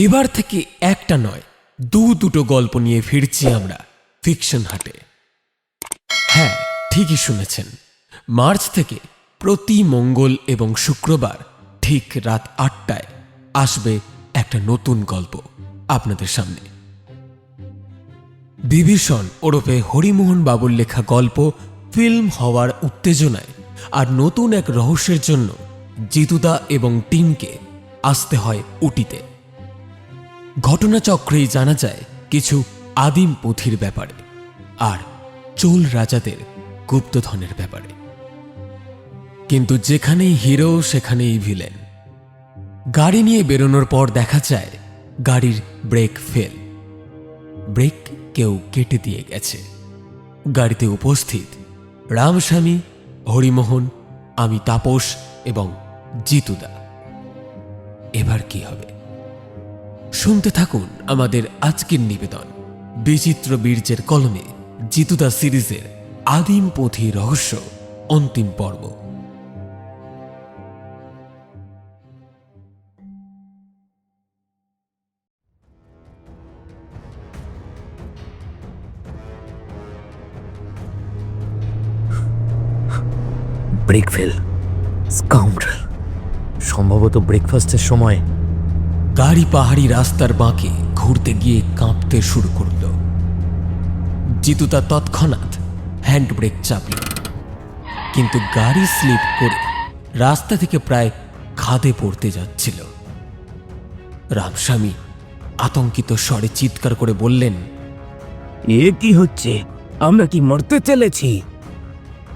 এবার থেকে একটা নয় দুটো গল্প নিয়ে ফিরছি আমরা ফিকশন হাটে। হ্যাঁ, ঠিকই শুনেছেন, মার্চ থেকে প্রতি মঙ্গল এবং শুক্রবার ঠিক রাত ৮টায় আসবে একটা নতুন গল্প আপনাদের সামনে। বিভীষণ ওরফে হরিমোহন বাবুর লেখা গল্প ফিল্ম হওয়ার উত্তেজনায় আর নতুন এক রহস্যের জন্য জিতুদা এবং টিমকে আসতে হয় উটিতে। ঘটনাচক্রেই জানা যায় কিছু আদিম পুঁথির ব্যাপারে আর চোল রাজাদের গুপ্তধনের ব্যাপারে। কিন্তু যেখানেই হিরো সেখানেই ভিলেন। গাড়ি নিয়ে বেরোনোর পর দেখা যায় গাড়ির ব্রেক ফেল, ব্রেক কেউ কেটে দিয়ে গেছে। গাড়িতে উপস্থিত রামস্বামী, হরিমোহন, আমি তাপস এবং জিতুদা। এবার কি হবে? শুনতে থাকুন আমাদের আজকের নিবেদন বিচিত্র বীর্যের কলমে জিতুদা সিরিজের আদিম পুঁথি রহস্য অন্তিম পর্ব। Break fail, scoundrel. সম্ভবত ব্রেকফাস্টের সময় গাড়ি পাহাড়ি রাস্তার বাঁকে ঘুরতে গিয়ে কাঁপতে শুরু করল। জিতুদা তৎক্ষণাৎ হ্যান্ড ব্রেক চাপল, কিন্তু গাড়ি স্লিপ করে রাস্তা থেকে প্রায় খাদে পড়তে যাচ্ছিল। রামস্বামী আতঙ্কিত স্বরে চিৎকার করে বললেন, এ কি হচ্ছে? আমরা কি মরতে চলেছি?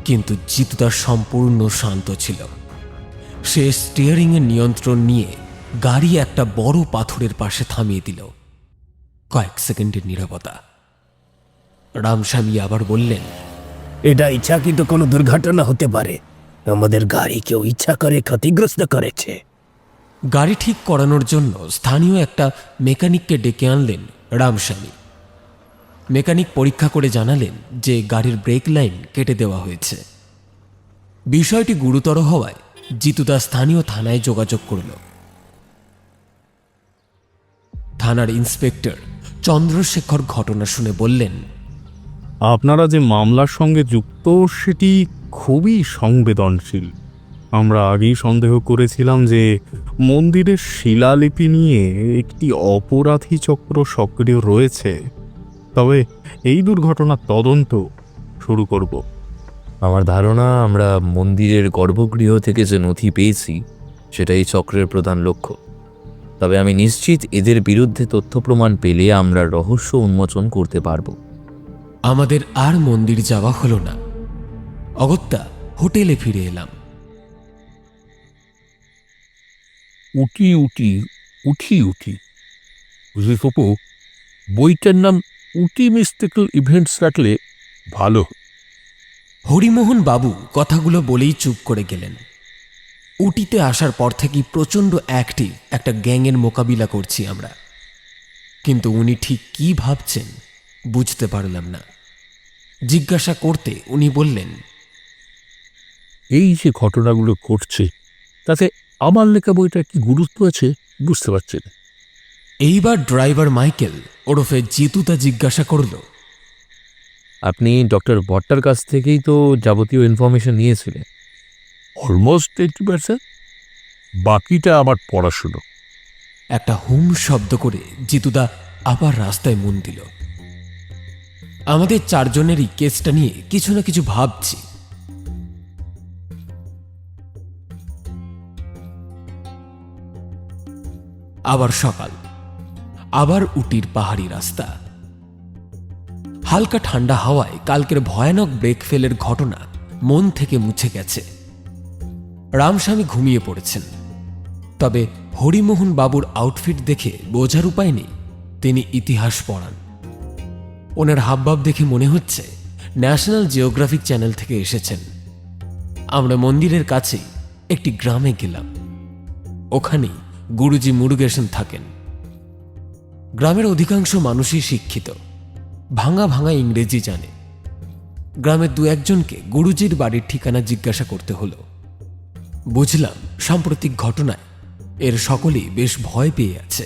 কিন্তু জিতুদা সম্পূর্ণ শান্ত ছিল। সে স্টিয়ারিংয়ের নিয়ন্ত্রণ নিয়ে গাড়ি একটা বড় পাথরের পাশে থামিয়ে দিল। কয়েক সেকেন্ডের নীরবতা। রামস্বামী আবার বললেন, এটা ইচ্ছাকৃত কোনো দুর্ঘটনা হতে পারে। আমাদের গাড়ি কেউ ইচ্ছা করে ক্ষতিগ্রস্ত করেছে। গাড়ি ঠিক করানোর জন্য স্থানীয় একটা মেকানিককে ডেকে আনলেন রামস্বামী। মেকানিক পরীক্ষা করে জানালেন যে গাড়ির ব্রেক লাইন কেটে দেওয়া হয়েছে। বিষয়টি গুরুতর হওয়ায় জিতুদা স্থানীয় থানায় যোগাযোগ করল। থানার ইন্সপেক্টর চন্দ্রশেখর ঘটনা শুনে বললেন, আপনারা যে মামলার সঙ্গে যুক্ত সেটি খুবই সংবেদনশীল। আমরা আগেই সন্দেহ করেছিলাম যে মন্দিরের শিলালিপি নিয়ে একটি অপরাধী চক্র সক্রিয় রয়েছে। তবে এই দুর্ঘটনার তদন্ত শুরু করব। আমার ধারণা আমরা মন্দিরের গর্ভগৃহ থেকে যে নথি পেয়েছি সেটা এই চক্রের প্রধান লক্ষ্য। তবে আমি নিশ্চিত এদের বিরুদ্ধে তথ্য প্রমাণ পেলে আমরা রহস্য উন্মোচন করতে পারব। আমাদের আর মন্দির যাওয়া হলো না। অগত্যা হোটেলে ফিরে এলাম। উটি উটি উঠি উঠি বুঝলি তপু, বইটার নাম উটি মিস্টিক্যাল ইভেন্টস রাখলে ভালো। হরিমোহন বাবু কথাগুলো বলেই চুপ করে গেলেন। উটিতে আসার পর থেকেই প্রচণ্ড অ্যাক্টিভ একটা গ্যাংয়ের মোকাবিলা করছি আমরা। কিন্তু উনি ঠিক কি ভাবছেন বুঝতে পারলাম না। জিজ্ঞাসা করতে উনি বললেন, এই যে ঘটনাগুলো ঘটছে তাতে আমার লেখা বইটার কি গুরুত্ব আছে বুঝতে পারছি না। এইবার ড্রাইভার মাইকেল ওরফে জিতুদা জিজ্ঞাসা করল, আপনি ডক্টর ভট্টার কাছ থেকেই তো যাবতীয় ইনফরমেশন নিয়েছিলেন। অলমোস্ট 80%। বাকিটা আমার পড়াশুনো। একটা হুম শব্দ করে জিতুদা আবার রাস্তায় মন দিল। আমাদের চারজনেরই কেসটা নিয়ে কিছু না কিছু ভাবছি। আবার সকাল, আবার উটির পাহাড়ি রাস্তা। হালকা ঠান্ডা হাওয়ায় কালকের ভয়ানক ব্রেক ফেলের ঘটনা মন থেকে মুছে গেছে। রামস্বামী ঘুমিয়ে পড়েছেন। তবে হরিমোহন বাবুর আউটফিট দেখে বোঝার উপায় নেই তিনি ইতিহাস পড়ান। ওনার হাবভাব দেখে মনে হচ্ছে ন্যাশনাল জিওগ্রাফিক চ্যানেল থেকে এসেছেন। আমরা মন্দিরের কাছেই একটি গ্রামে গেলাম। ওখানেই গুরুজি মুরুগেশন থাকেন। গ্রামের অধিকাংশ মানুষই শিক্ষিত, ভাঙা ভাঙা ইংরেজি জানে। গ্রামের দু একজনকে গুরুজির বাড়ির ঠিকানা জিজ্ঞাসা করতে হলো। বুঝলাম সাম্প্রতিক ঘটনায় এর সকলেই বেশ ভয় পেয়ে আছে।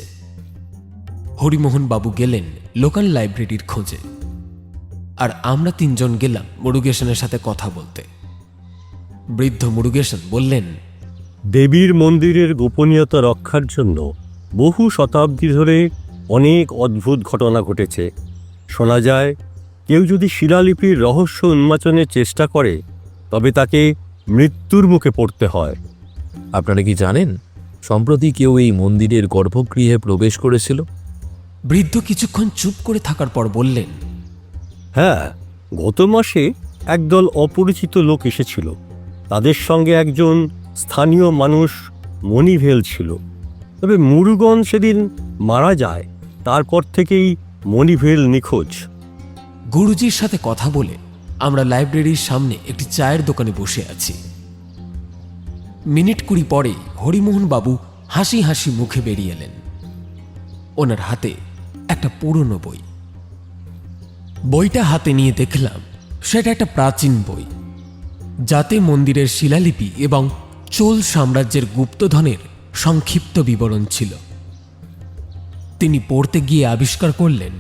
হরিমোহন বাবু গেলেন লোকাল লাইব্রেরির খোঁজে, আর আমরা তিনজন গেলাম মুরুগেশনের সাথে কথা বলতে। বৃদ্ধ মুরুগেশন বললেন, দেবীর মন্দিরের গোপনীয়তা রক্ষার জন্য বহু শতাব্দী ধরে অনেক অদ্ভুত ঘটনা ঘটেছে। শোনা যায় কেউ যদি শিলালিপির রহস্য উন্মোচনের চেষ্টা করে তবে তাকে মৃত্যুর মুখে পড়তে হয়। আপনারা কি জানেন সম্প্রতি কেউ এই মন্দিরের গর্ভগৃহে প্রবেশ করেছিল? বৃদ্ধ কিছুক্ষণ চুপ করে থাকার পর বললেন, হ্যাঁ, গত মাসে একদল অপরিচিত লোক এসেছিল। তাদের সঙ্গে একজন স্থানীয় মানুষ মণিভেল ছিল। তবে মুরুগন সেদিন মারা যায়, তারপর থেকেই মণিভেল নিখোঁজ। গুরুজির সাথে কথা বলে আমরা লাইব্রেরির সামনে একটি চায়ের দোকানে বসে আছি। মিনিট 20 পরে হরিমোহন বাবু হাসি হাসি মুখে বেরিয়ে এলেন। ওনার হাতে একটা পুরনো বই। বইটা হাতে নিয়ে দেখলাম সেটা একটা প্রাচীন বই, যাতে মন্দিরের শিলালিপি এবং চোল সাম্রাজ্যের গুপ্তধনের সংক্ষিপ্ত বিবরণ ছিল। তিনি পড়তে গিয়ে আবিষ্কার করলেন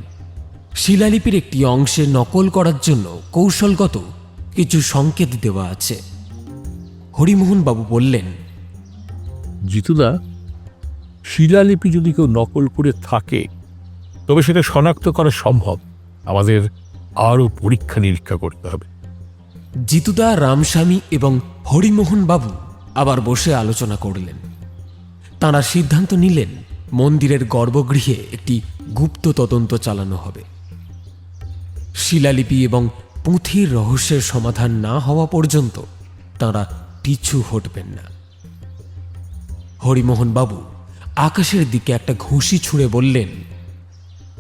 শিলালিপির একটি অংশে নকল করার জন্য কৌশলগত কিছু সংকেত দেওয়া আছে। হরিমোহন বাবু বললেন, জিতুদা, শিলালিপি যদি কেউ নকল করে থাকে তবে সেটা শনাক্ত করা সম্ভব। আমাদের আরও পরীক্ষা নিরীক্ষা করতে হবে। জিতুদা, রামস্বামী এবং হরিমোহন বাবু আবার বসে আলোচনা করলেন। তাঁরা সিদ্ধান্ত নিলেন মন্দিরের গর্ভগৃহে একটি গুপ্ত তদন্ত চালানো হবে। শিলালিপি এবং পুঁথির রহস্যের সমাধান না হওয়া পর্যন্ত তাঁরা পিছু হটবেন না। হরিমোহন বাবু আকাশের দিকে একটা ঘুষি ছুঁড়ে বললেন,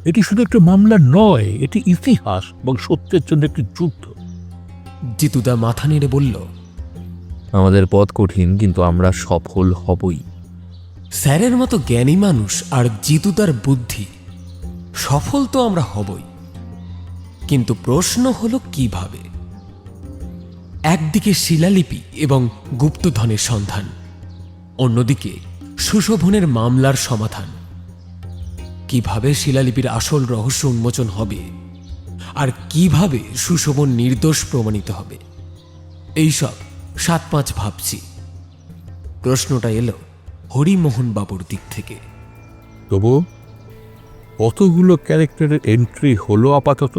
এটি শুধু একটা মামলা নয়, এটি ইতিহাস এবং সত্যের জন্য একটি যুদ্ধ। জিতুদা মাথা নেড়ে বলল, আমাদের পথ কঠিন, কিন্তু আমরা সফল হবই। স্যারের মতো জ্ঞানী মানুষ আর জিতুদার বুদ্ধি, সফল তো আমরা হবই, কিন্তু প্রশ্ন হলো কিভাবে। একদিকে শিলালিপি এবং গুপ্তধনের সন্ধান, অন্যদিকে সুশোভনের মামলার সমাধান। কিভাবে শিলালিপির আসল রহস্য উন্মোচন হবে আর কিভাবে সুশোভন নির্দোষ প্রমাণিত হবে, এইসব 7-5 ভাবছি। প্রশ্নটা এলো হরিমোহন বাবুর দিক থেকে। তবু কতগুলো ক্যারেক্টারের এন্ট্রি হলো আপাতত?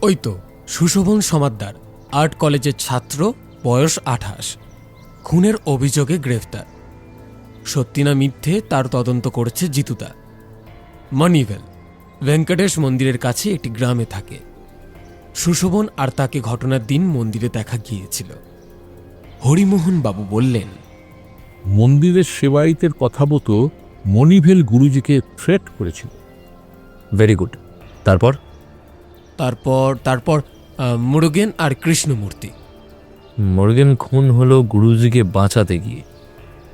ওই তো, সুশোভন সমাদ্দার, আর্ট কলেজের ছাত্র, বয়স 28, খুনের অভিযোগে গ্রেফতার। সত্যি না মিথ্যে তার তদন্ত করেছে জিতুদা। মণিভেল ভেঙ্কটেশ মন্দিরের কাছে একটি গ্রামে থাকে। সুশোভন আর তাকে ঘটনার দিন মন্দিরে দেখা গিয়েছিল। হরিমোহন বাবু বললেন, মন্দিরের সেবায়িতের কথা মতো মণিভেল গুরুজিকে থ্রেট করেছিল। Very good. তারপর? তারপর তারপর মুরুগেন আর কৃষ্ণমূর্তি। মুরগেন খুন হলো গুরুজিকে বাঁচাতে গিয়ে,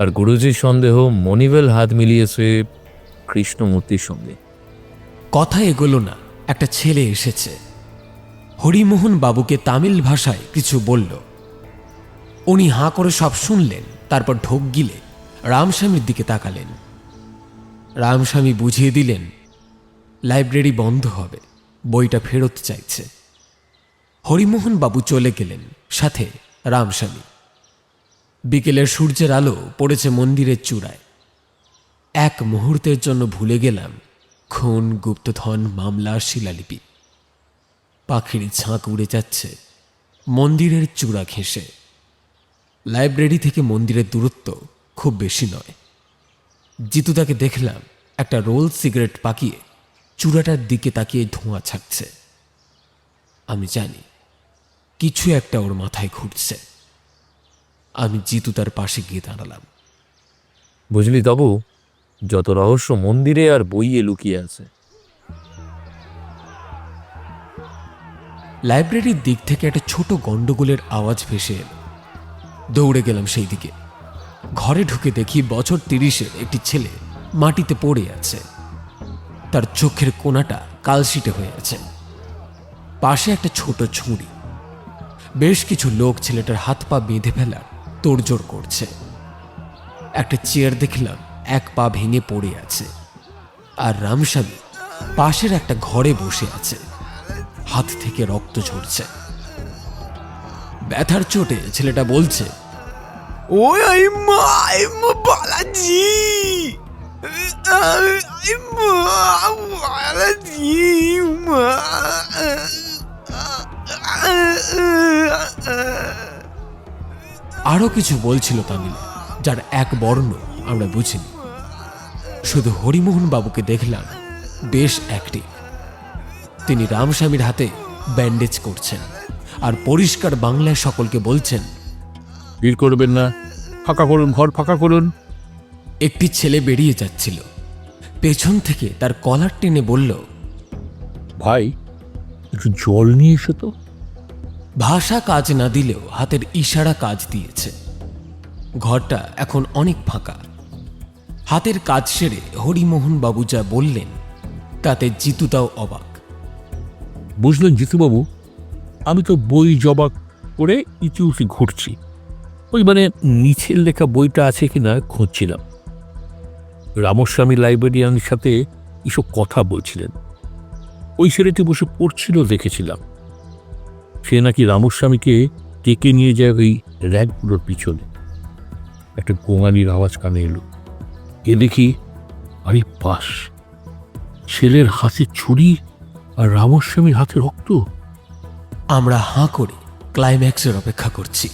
আর গুরুজির সন্দেহ মণিভেল হাত মিলিয়েছে কৃষ্ণমূর্তির সঙ্গে। কথা এগোলো না, একটা ছেলে এসেছে। হরিমোহন বাবুকে তামিল ভাষায় কিছু বলল। উনি হাঁ করে সব শুনলেন, তারপর ঢোক গিলে রামস্বামীর দিকে তাকালেন। রামস্বামী বুঝিয়ে দিলেন লাইব্রেরি বন্ধ হবে, বইটা ফেরত চাইছে। হরিমোহন বাবু চলে গেলেন, সাথে রামস্বামী। বিকেলের সূর্যের আলো পড়েছে মন্দিরের চূড়ায়। এক মুহূর্তের জন্য ভুলে গেলাম খুন, গুপ্তধন, মামলা, শিলালিপি। পাখির ঝাঁক উড়ে যাচ্ছে মন্দিরের চূড়া ঘেঁষে। লাইব্রেরি থেকে মন্দিরের দূরত্ব খুব বেশি নয়। জিতুদাকে দেখলাম একটা রোল সিগারেট পাকিয়ে চূড়াটার দিকে তাকিয়ে ধোঁয়া ছাড়ছে। আমি জানি কিছু একটা ওর মাথায় ঘুরছে। আমি জিতুদার পাশে গিয়ে দাঁড়ালাম। বুঝলি তবু, যত রহস্য মন্দিরে আর বইয়ে লুকিয়ে আছে। লাইব্রেরির দিক থেকে একটা ছোট গন্ডগোলের আওয়াজ ভেসে এল। দৌড়ে গেলাম সেই দিকে। ঘরে ঢুকে দেখি বছর 30-এর একটি ছেলে মাটিতে পড়ে আছে। তার চোখের কোণাটা কালশিটে হয়ে আছে। পাশে একটা ছোট ছুরি। বেশ কিছু লোক ছেলেটার হাত পা বেঁধে ফেলার তোড়জোড় করছে। একটা চেয়ার দেখলাম এক পা ভেঙে পড়ে আছে। আর রামস্বামী পাশের একটা ঘরে বসে আছে, হাত থেকে রক্ত ঝরছে। ব্যথার চোটে ছেলেটা বলছে, ওই আইমা বালাজি, আরো কিছু বলছিল তামিল, যার এক বর্ণ আমরা বুঝিনি। শুধু হরিমোহন বাবুকে দেখলাম বেশ অ্যাক্টিভ। তিনি রামস্বামীর হাতে ব্যান্ডেজ করছেন আর পরিষ্কার বাংলায় সকলকে বলছেন, ভিড় করবেন না, ফাঁকা করুন, ঘর ফাঁকা করুন। একটি ছেলে বেরিয়ে যাচ্ছিল, পেছন থেকে তার কলার টেনে বলল, ভাই একটু জল নিয়ে এসো তো। ভাষা কাজ না দিলেও হাতের ইশারা কাজ দিয়েছে। ঘরটা এখন অনেক ফাঁকা। হাতের কাজ সেরে হরিমোহন বাবু যা বললেন তাতে জিতুদাও অবাক। বুঝলেন জিতুবাবু, আমি তো বই জবা করে ইতিউতি ঘুরছি, ওই মানে নিচের লেখা বইটা আছে কিনা খুঁজছিলাম। রামস্বামী লাইব্রেরিয়ানের সাথে এসব কথা বলছিলেন, ওই ছেলেটি বসে পড়ছিল দেখেছিলাম। সে নাকি রামস্বামীকে টেকে নিয়ে যায় ওই র্যাকগুলোর পিছনে। একটা গোঙানির আওয়াজ কানে এলো, এ দেখি আরে পাশ, ছেলের হাতে ছুরি আর রামস্বামীর হাতে রক্ত। আমরা হাঁ করে ক্লাইম্যাক্সের অপেক্ষা করছি।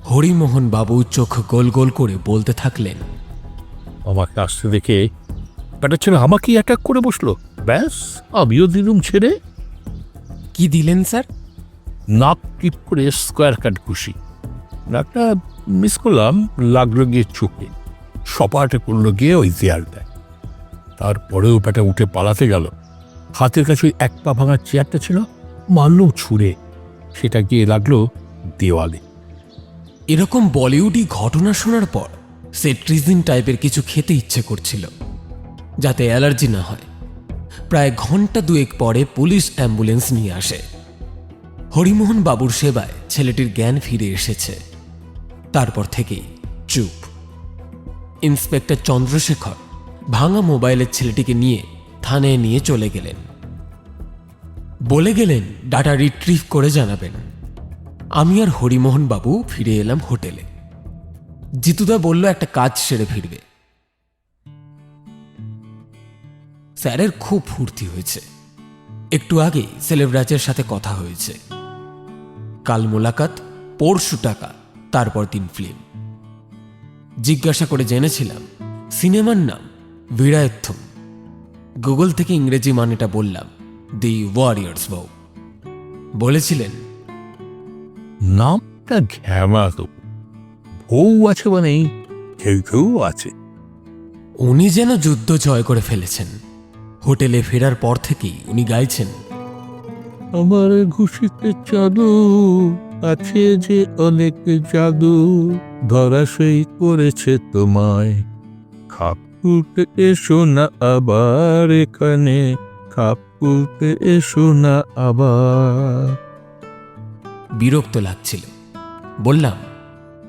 হরিমোহন বাবু চোখ গোল গোল করে বলতে থাকলেন, আমাকে আসতে দেখে ব্যাটা ছেলে আমাকেই অ্যাটাক করে বসলো, ব্যাস আমিও দিলুম ছেড়ে। কি দিলেন স্যার? নাক টিপ করে স্কোয়ার কাট ঘুষি। নাকটা মিস করলাম, লাগলো গিয়ে চোখে, সপাটে পড়লো গিয়ে ওই দেয়ালটায়। তারপরেও ব্যাটা উঠে পালাতে গেল। হাতের কাছে ওই এক পা ভাঙার চেয়ারটা ছিল, মারলো ছুঁড়ে, সেটা গিয়ে লাগলো দেওয়ালে। এরকম বলিউডি ঘটনা শোনার পর সেট্রিজিন টাইপের কিছু খেতে ইচ্ছে করছিল, যাতে অ্যালার্জি না হয়। প্রায় ঘন্টা দুয়েক পরে পুলিশ অ্যাম্বুলেন্স নিয়ে আসে। হরিমোহন বাবুর সেবায় ছেলেটির জ্ঞান ফিরে এসেছে। তারপর থেকেই চুপ। ইন্সপেক্টর চন্দ্রশেখর ভাঙা মোবাইলের ছেলেটিকে নিয়ে থানায় নিয়ে চলে গেলেন। বলে গেলেন ডাটা রিট্রিভ করে জানাবেন। আমি আর হরিমোহন বাবু ফিরে এলাম হোটেলে। জিতুদা বলল একটা কাজ সেরে ফিরবে। স্যারের খুব ফুর্তি হয়েছে। একটু আগেই সেলেব্রাজের সাথে কথা হয়েছে। কাল মোলাকাত, পরশু টাকা, তারপর 3 ফিল্ম। জিজ্ঞাসা করে জেনেছিলাম সিনেমার নাম বীরায়ত্থম। গুগল থেকে ইংরেজি মানেটা বললাম, দি ওয়ারিয়ার্স বউ। বলেছিলেন, নামটা ঘ্যামা তো, বউ আছে মানে কেউ কেউ আছে। উনি যেন যুদ্ধ জয় করে ফেলেছেন। হোটেলে ফেরার পর থেকেই উনি গাইছেন, আমার ঘুষিতে চাদু আছে যে অনেক জাদু, ধরাশায়ী করেছে তোমায়, খাপ তুলতে এসো না আবার এখানে, খাপ তুলতে এসো না আবার। বিরক্ত লাগছিল। বললাম,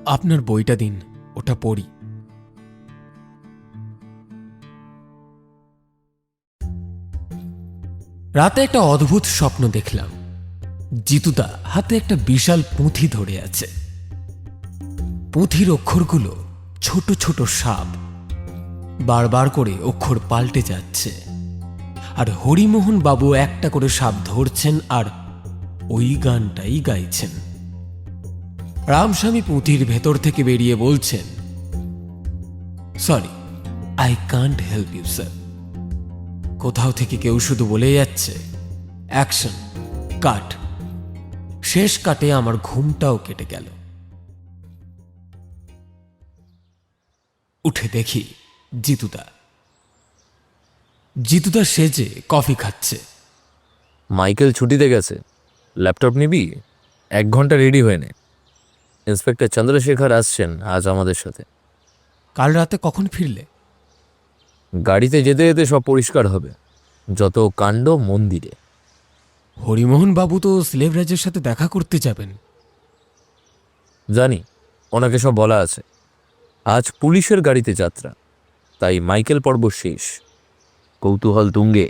আপনার বইটা দিন, ওটা পড়ি। রাতে একটা অদ্ভুত স্বপ্ন দেখলাম। জিতুদা হাতে একটা বিশাল পুঁথি ধরে আছে। পুঁথির অক্ষরগুলো ছোট ছোট সাপ, বারবার করে অক্ষর পাল্টে যাচ্ছে। আর হরিমোহন বাবু একটা করে সাপ ধরছেন আর ওই গানটাই গাইছেন। রামস্বামী পুঁথির ভেতর থেকে বেরিয়ে বলছেন, sorry, I can't help you sir. কোথাও থেকে কেউ শুধু বলে যাচ্ছে, অ্যাকশন, কাট। শেষ কাটে আমার ঘুমটাও কেটে গেল। উঠে দেখি জিতুদা। জিতুদা সেজে কফি খাচ্ছে। মাইকেল ছুটিতে গেছে, ল্যাপটপ নিবি? 1 ঘন্টা রেডি হয়ে নে। ইন্সপেক্টর চন্দ্রশেখর আসছেন আজ আমাদের সাথে। কাল রাতে কখন ফিরলে? গাড়িতে যেতে যেতে সব পরিষ্কার হবে। যত কাণ্ড মন্দিরে। হরিমোহন বাবু তো স্লেভরাজের সাথে দেখা করতে যাবেন। জানি, ওনাকে সব বলা আছে। আজ পুলিশের গাড়িতে যাত্রা, তাই মাইকেল পর্ব শেষ। কৌতূহল তুঙ্গে।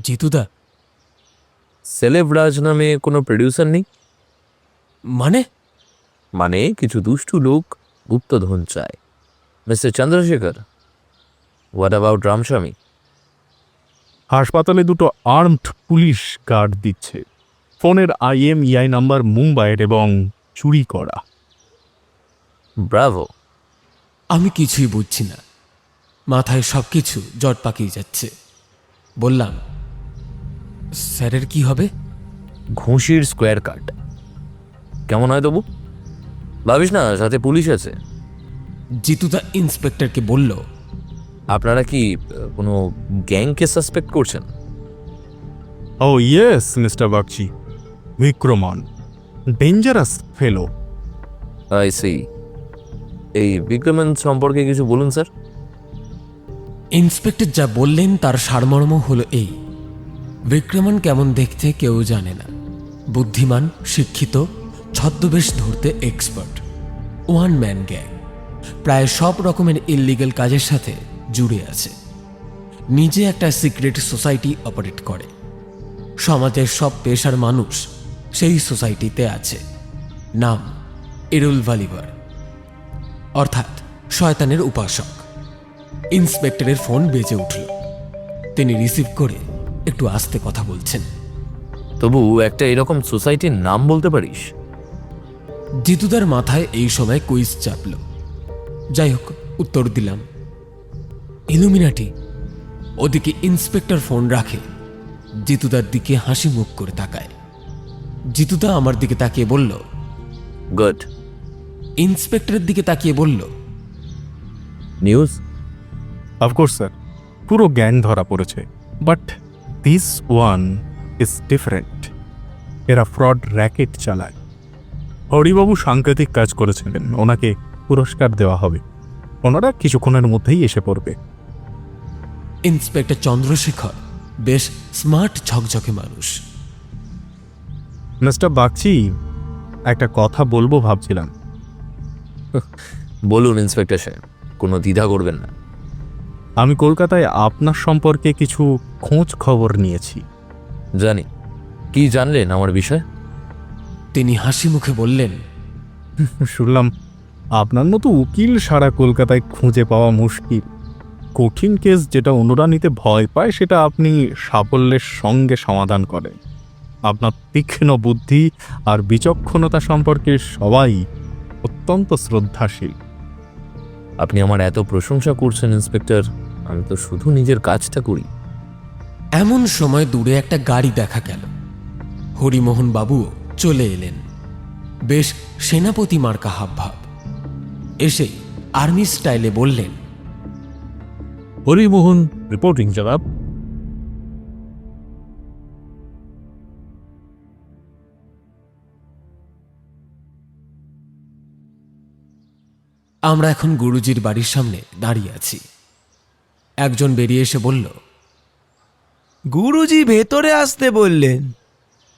জিতুদা, সেলেবরাজ নামে কোনো প্রডিউসার নেই? মানে? মানে কিছু দুষ্টু লোক গুপ্তধন চায়। Mister Chandrashekhar, what about Ramaswamy? হাসপাতালে দুটো আর্মড পুলিশ গার্ড দিচ্ছে। ফোনের IMEI নাম্বার মুম্বাইয়ের এবং চুরি করা। ব্রাভো। আমি কিছুই বুঝছি না, মাথায় সব কিছু জট পাকিয়ে যাচ্ছে। বললাম, স্যারের কি হবে? ঘুষির স্কোয়ার কাট। কেমন হয় তবু? ভাবিস না সাথে পুলিশ আছে। জিতুদা ইন্সপেক্টরকে বলল, আপনারা কি কোনো গ্যাংকে সাসপেক্ট করছেন? Oh yes mister Bagchi, Vikraman, dangerous fellow. I see. এই বিক্রমন সম্পর্কে কিছু বলুন স্যার। ইন্সপেক্টর যা বললেন তার সারমর্ম হলো এই: বিক্রমন কেমন দেখতে কেউ জানে না, বুদ্ধিমান, শিক্ষিত, ছদ্মবেশ ধরতে এক্সপার্ট, ওয়ান ম্যান গ্যাং, প্রায় সব রকমের ইললিগ্যাল কাজের সাথে জুড়ে আছে, নিজে একটা সিক্রেট সোসাইটি অপারেট করে, সমাজের সব পেশার মানুষ সেই সোসাইটিতে আছে। নাম এরুল ভালিভার, অর্থাৎ শয়তানের উপাসক। ইন্সপেক্টরের ফোন বেজে উঠল। তিনি রিসিভ করে একটু আস্তে কথা বলছেন। তবু একটা এরকম সোসাইটির নাম বলতে পারিস? জিতুদার মাথায় এই সময় কুইজ চাপল। যাই হোক, উত্তর দিলাম, ইলুমিনাটি। ওদিকে ইন্সপেক্টর ফোন রাখে, জিতুদার দিকে হাসি মুখ করে তাকায়। জিতুদা আমার দিকে তাকিয়ে বলল, গুড। ইন্সপেক্টরের দিকে তাকিয়ে বলল, নিউজ? অফকোর্স স্যার, পুরো গ্যাং ধরা পড়েছে, but this one is different. এরা ফ্রড র্যাকেট চালায়। হরিবাবু সাংকেতিক কাজ করেছিলেন, ওনাকে পুরস্কার দেওয়া হবে। ওনারা কিছুক্ষণের মধ্যেই এসে পড়বে। ইন্সপেক্টর চন্দ্রশেখর বেশ স্মার্ট, ঝকঝকে মানুষ। মিস্টার বাগচি, একটা কথা বলবো ভাবছিলাম। বলুন ইন্সপেক্টর সাহেব, কোনো দ্বিধা করবেন না। আমি কলকাতায় আপনার সম্পর্কে কিছু খোঁজ খবর নিয়েছি। জানি। কি জানলেন আমার বিষয়? তিনি হাসি মুখে বললেন, শুনলাম আপনার মতো উকিল সারা কলকাতায় খুঁজে পাওয়া মুশকিল। কঠিন কেস যেটা অন্যরা নিতে ভয় পায়, সেটা আপনি সাফল্যের সঙ্গে সমাধান করেন। আপনার তীক্ষ্ণ বুদ্ধি আর বিচক্ষণতা সম্পর্কে সবাই অত্যন্ত শ্রদ্ধাশীল। আপনি আমার এত প্রশংসা করছেন ইন্সপেক্টর, আমি তো শুধু নিজের কাজটা করি। এমন সময় দূরে একটা গাড়ি দেখা গেল। হরিমোহন বাবুও চলে এলেন, বেশ সেনাপতি মার্কা হাবভাব। এসেই আর্মি স্টাইলে বললেন, হরিমোহন রিপোর্টিং জনাব। আমরা এখন গুরুজির বাড়ির সামনে দাঁড়িয়ে আছি। একজন বেরিয়ে এসে বলল, গুরুজি ভেতরে আসতে বললেন।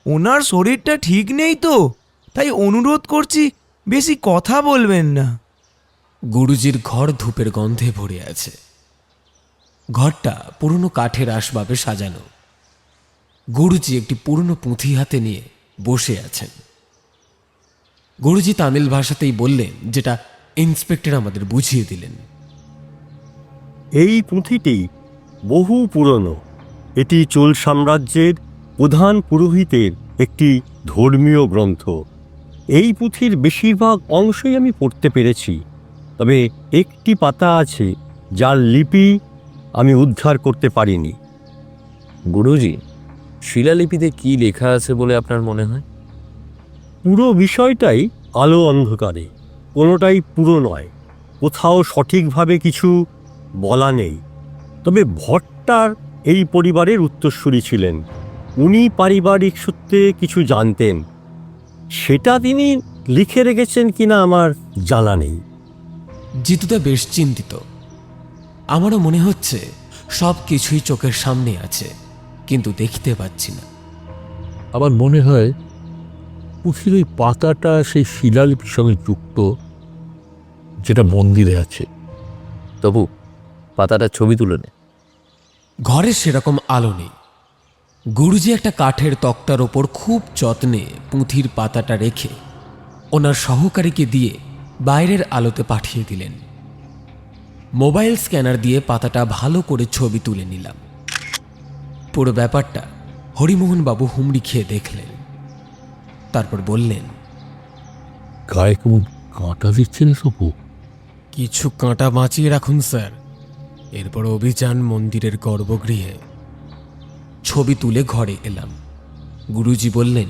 ওনার শরীরটা ঠিক নেই তো, তাই অনুরোধ করছি বেশি কথা বলবেন না। গুরুজির ঘর ধূপের গন্ধে ভরে আছে। ঘরটা পুরনো কাঠের আসবাবে সাজানো। গুরুজি একটি পুরনো পুঁথি হাতে নিয়ে বসে আছেন। গুরুজি তামিল ভাষাতেই বললেন, যেটা ইন্সপেক্টর আমাদের বুঝিয়ে দিলেন। এই পুঁথিটি বহু পুরনো। এটি চোল সাম্রাজ্যের প্রধান পুরোহিতের একটি ধর্মীয় গ্রন্থ। এই পুঁথির বেশিরভাগ অংশই আমি পড়তে পেরেছি, তবে একটি পাতা আছে যার লিপি আমি উদ্ধার করতে পারিনি। গুরুজি, শিলালিপিতে কি লেখা আছে বলে আপনার মনে হয়? পুরো বিষয়টাই আলো অন্ধকারে, কোনোটাই পুরো নয়, কোথাও সঠিকভাবে কিছু বলা নেই। তবে ভট্টার এই পরিবারের উত্তরসূরি ছিলেন। উনি পারিবারিক সূত্রে কিছু জানতেন, সেটা তিনি লিখে রেখেছেন কিনা আমার জানা নেই। জিতুদা বেশ চিন্তিত। আমারও মনে হচ্ছে সব কিছুই চোখের সামনে আছে, কিন্তু দেখতে পাচ্ছি না। আমার মনে হয় পুঁথির ওই পাতাটা সেই শিলালিপির সঙ্গে যুক্ত, যেটা মন্দিরে আছে। তবু পাতাটা ছবি তুলে নে। ঘরে সেরকম আলো নেই। গুরুজি একটা কাঠের তক্তার ওপর খুব যত্নে পুঁথির পাতাটা রেখে ওনার সহকারীকে দিয়ে বাইরের আলোতে পাঠিয়ে দিলেন। মোবাইল স্ক্যানার দিয়ে পাতাটা ভালো করে ছবি তুলে নিলাম। পুরো ব্যাপারটা হরিমোহনবাবু হুমড়ি খেয়ে দেখলেন। তারপর বললেন, গায়ে কেমন কাঁটা দিচ্ছে না সপু? কিছু কাঁটা বাঁচিয়ে রাখুন স্যার, এরপর অভিযান মন্দিরের গর্ভগৃহে। ছবি তুলে ঘরে এলাম। গুরুজি বললেন,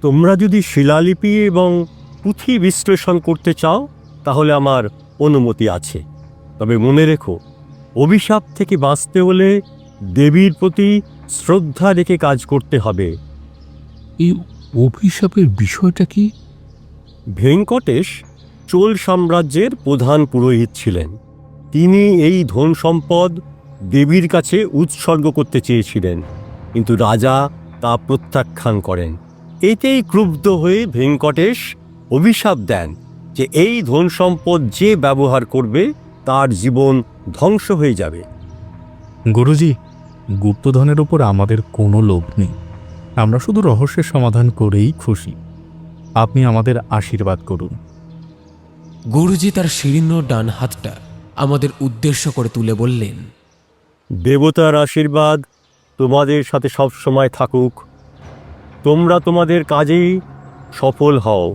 তোমরা যদি শিলালিপি এবং পুঁথি বিশ্লেষণ করতে চাও তাহলে আমার অনুমতি আছে, তবে মনে রেখো, অভিশাপ থেকে বাঁচতে হলে দেবীর প্রতি শ্রদ্ধা রেখে কাজ করতে হবে। এই অভিশাপের বিষয়টা কি? ভেঙ্কটেশ চোল সাম্রাজ্যের প্রধান পুরোহিত ছিলেন। তিনি এই ধন সম্পদ দেবীর কাছে উৎসর্গ করতে চেয়েছিলেন, কিন্তু রাজা তা প্রত্যাখ্যান করেন। এতেই ক্রুব্ধ হয়ে ভেঙ্কটেশ অভিশাপ দেন যে এই ধন সম্পদ যে ব্যবহার করবে তার জীবন ধ্বংস হয়ে যাবে। গুরুজি, গুপ্তধনের ওপর আমাদের কোনো লোভ নেই। আমরা শুধু রহস্যের সমাধান করেই খুশি। আপনি আমাদের আশীর্বাদ করুন। গুরুজি তার শীর্ণ ডান হাতটা আমাদের উদ্দেশ্য করে তুলে বললেন, দেবতার আশীর্বাদ তোমাদের সাথে সব সময় থাকুক। তোমরা তোমাদের কাজেই সফল হও।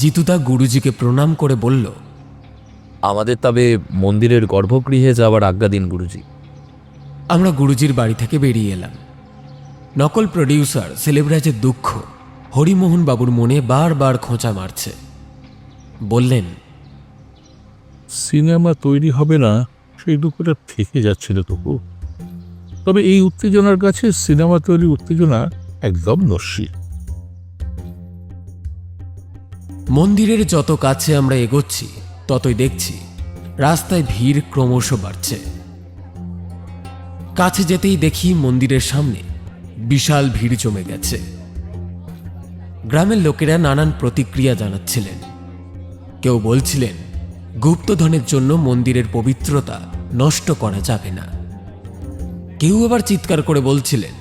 জিতুদা গুরুজিকে প্রণাম করে বলল, আমাদের তবে মন্দিরের গর্ভগৃহে যাওয়ার আজ্ঞা দিন গুরুজি। আমরা গুরুজির বাড়ি থেকে বেরিয়ে এলাম। নকল প্রডিউসার সেলিব্রাজের দুঃখ হরিমোহন বাবুর মনে বারবার খোঁচা মারছে। বললেন, সিনেমা তৈরি হবে না সেই দুঃখটা থেকে যাচ্ছিল তবু। তবে এই উত্তেজনার কাছে সিনেমা তৈরির উত্তেজনা একদম নস্যি। মন্দিরের যত কাছে আমরা এগোচ্ছি ততই দেখছি রাস্তায় ভিড় ক্রমশ বাড়ছে। কাছে যেতেই দেখি মন্দিরের সামনে বিশাল ভিড় জমে গেছে। গ্রামের লোকেরা নানান প্রতিক্রিয়া জানাচ্ছিলেন। কেউ বলছিলেন গুপ্তধনের জন্য মন্দিরের পবিত্রতা নষ্ট করা যাবে না। কেউ আবার চিৎকার করে বলছিলেন,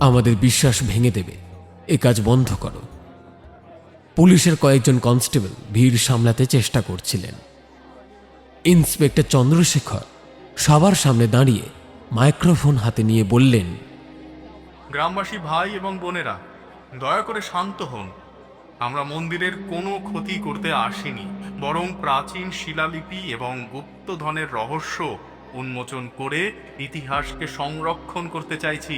আমাদের বিশ্বাস ভেঙে দেবে, এ কাজ বন্ধ করো। পুলিশের কয়েকজন কনস্টেবল ভিড় সামলাতে চেষ্টা করছিলেন। ইন্সপেক্টর চন্দ্রশেখর সবার সামনে দাঁড়িয়ে মাইক্রোফোন হাতে নিয়ে বললেন, গ্রামবাসী ভাই এবং বোনেরা, দয়া করে শান্ত হন। আমরা মন্দিরের কোনো ক্ষতি করতে আসিনি, বরং প্রাচীন শিলালিপি এবং গুপ্তধনের রহস্য উন্মোচন করে ইতিহাসকে সংরক্ষণ করতে চাইছি।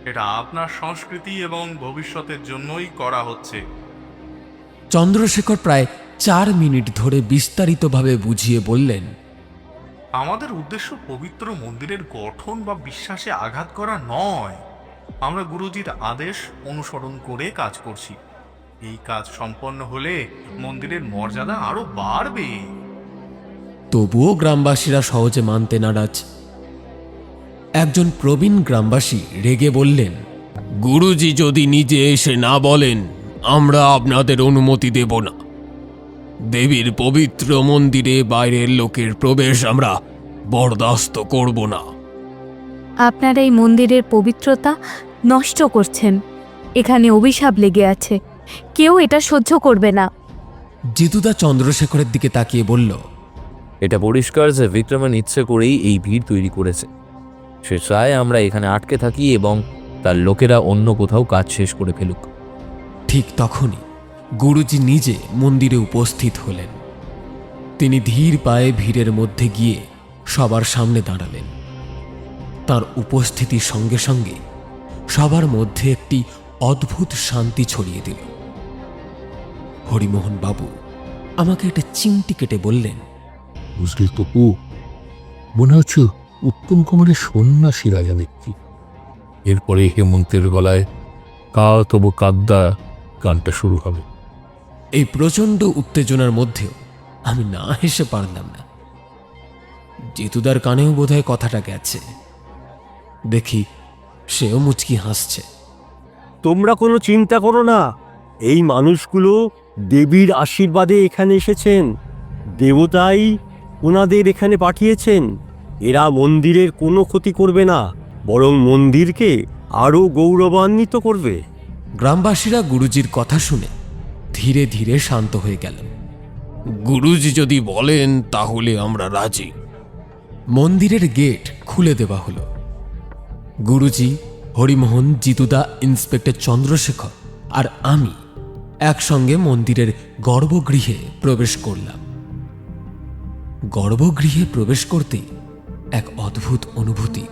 এটা আপনার সংস্কৃতি এবং ভবিষ্যতের জন্যই করা হচ্ছে। চন্দ্রশেখর প্রায় 4 মিনিট ধরে বিস্তারিতভাবে বুঝিয়ে বললেন, আমাদের উদ্দেশ্য পবিত্র মন্দিরের গঠন বা বিশ্বাসে আঘাত করা নয়। আমরা গুরুজির আদেশ অনুসরণ করে কাজ করছি। এই কাজ সম্পন্ন হলে মন্দিরের মর্যাদা আরো বাড়বে। তবুও গ্রামবাসীরা সহজে মানতে নারাজ। একজন প্রবীণ গ্রামবাসী রেগে বললেন, গুরুজি যদি নিজে এসে না বলেন, আমরা আপনাদের অনুমতি দেব না। দেবীর পবিত্র মন্দিরে বাইরের লোকের প্রবেশ আমরা বরদাস্ত করব না। আপনারা এই মন্দিরের পবিত্রতা নষ্ট করছেন। এখানে অভিশাপ লেগে আছে, কেউ এটা সহ্য করবে না। জিতুদা চন্দ্রশেখরের দিকে তাকিয়ে বলল, এটা পরিষ্কার যে বিক্রমন ইচ্ছে করেই এই ভিড় তৈরি করেছে। সে চায় আমরা এখানে আটকে থাকি এবং তার লোকেরা অন্য কোথাও কাজ শেষ করে ফেলুক। ঠিক তখনই গুরুজি নিজে মন্দিরে উপস্থিত হলেন। তিনি ধীর পায়ে ভিড়ের মধ্যে গিয়ে সবার সামনে দাঁড়ালেন। তার উপস্থিতির সঙ্গে সঙ্গে সবার মধ্যে একটি অদ্ভুত শান্তি ছড়িয়ে দিল। হরিমোহন বাবু আমাকে একটা চিমটি কেটে বললেন, বুঝলি তপু, মনে হচ্ছে উত্তম কুমারের সন্ন্যাসী রাজা দেখছি। এরপরে হেমন্তের গলায় কা তবু কাদ্দা গানটা শুরু হবে। এই প্রচণ্ড উত্তেজনার মধ্যেও আমি না হেসে পারলাম না। জিতুদার কানেও বোধহয় কথাটা গেছে। দেখি সেও মুচকি হাসছে। তোমরা কোনো চিন্তা করো না, এই মানুষগুলো দেবীর আশীর্বাদে এখানে এসেছেন। দেবতাই ওনাদের এখানে পাঠিয়েছেন। এরা মন্দিরের কোনো ক্ষতি করবে না, বরং মন্দিরকে আরও গৌরবান্বিত করবে। গ্রামবাসীরা গুরুজির কথা শুনে ধীরে ধীরে শান্ত হয়ে গেলেন। গুরুজি যদি বলেন তাহলে আমরা রাজি। মন্দিরের গেট খুলে দেওয়া হলো। গুরুজি, হরিমোহন, জিতুদা, ইন্সপেক্টর চন্দ্রশেখর আর আমি একসঙ্গে মন্দিরের গর্ভগৃহে প্রবেশ করলাম। গর্ভগৃহে প্রবেশ করতেই এক অদ্ভুত অনুভূতি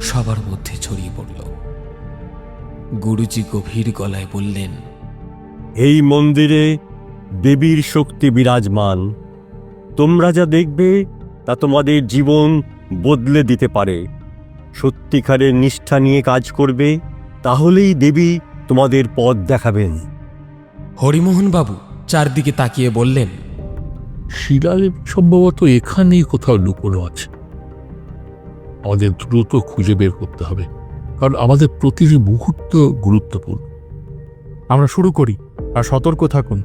সবার মধ্যে ছড়িয়ে পড়ল। গুরুজি গভীর গলায় বললেন, এই মন্দিরে দেবীর শক্তি বিরাজমান। তোমরা যা দেখবে তা তোমাদের জীবন বদলে দিতে পারে। সত্যিকারের নিষ্ঠা নিয়ে কাজ করবে, তাহলেই দেবী তোমাদের পথ দেখাবেন। হরিমোহন বাবু চারদিকে তাকিয়ে বললেন, শিলালেপ সম্ভবত এখানেই কোথাও লুকোনো আছে। আমাদের দ্রুত খুঁজে বের করতে হবে, কারণ আমাদের প্রতিটি মুহূর্ত গুরুত্বপূর্ণ। আমরা শুরু করি, আর সতর্ক থাকুন।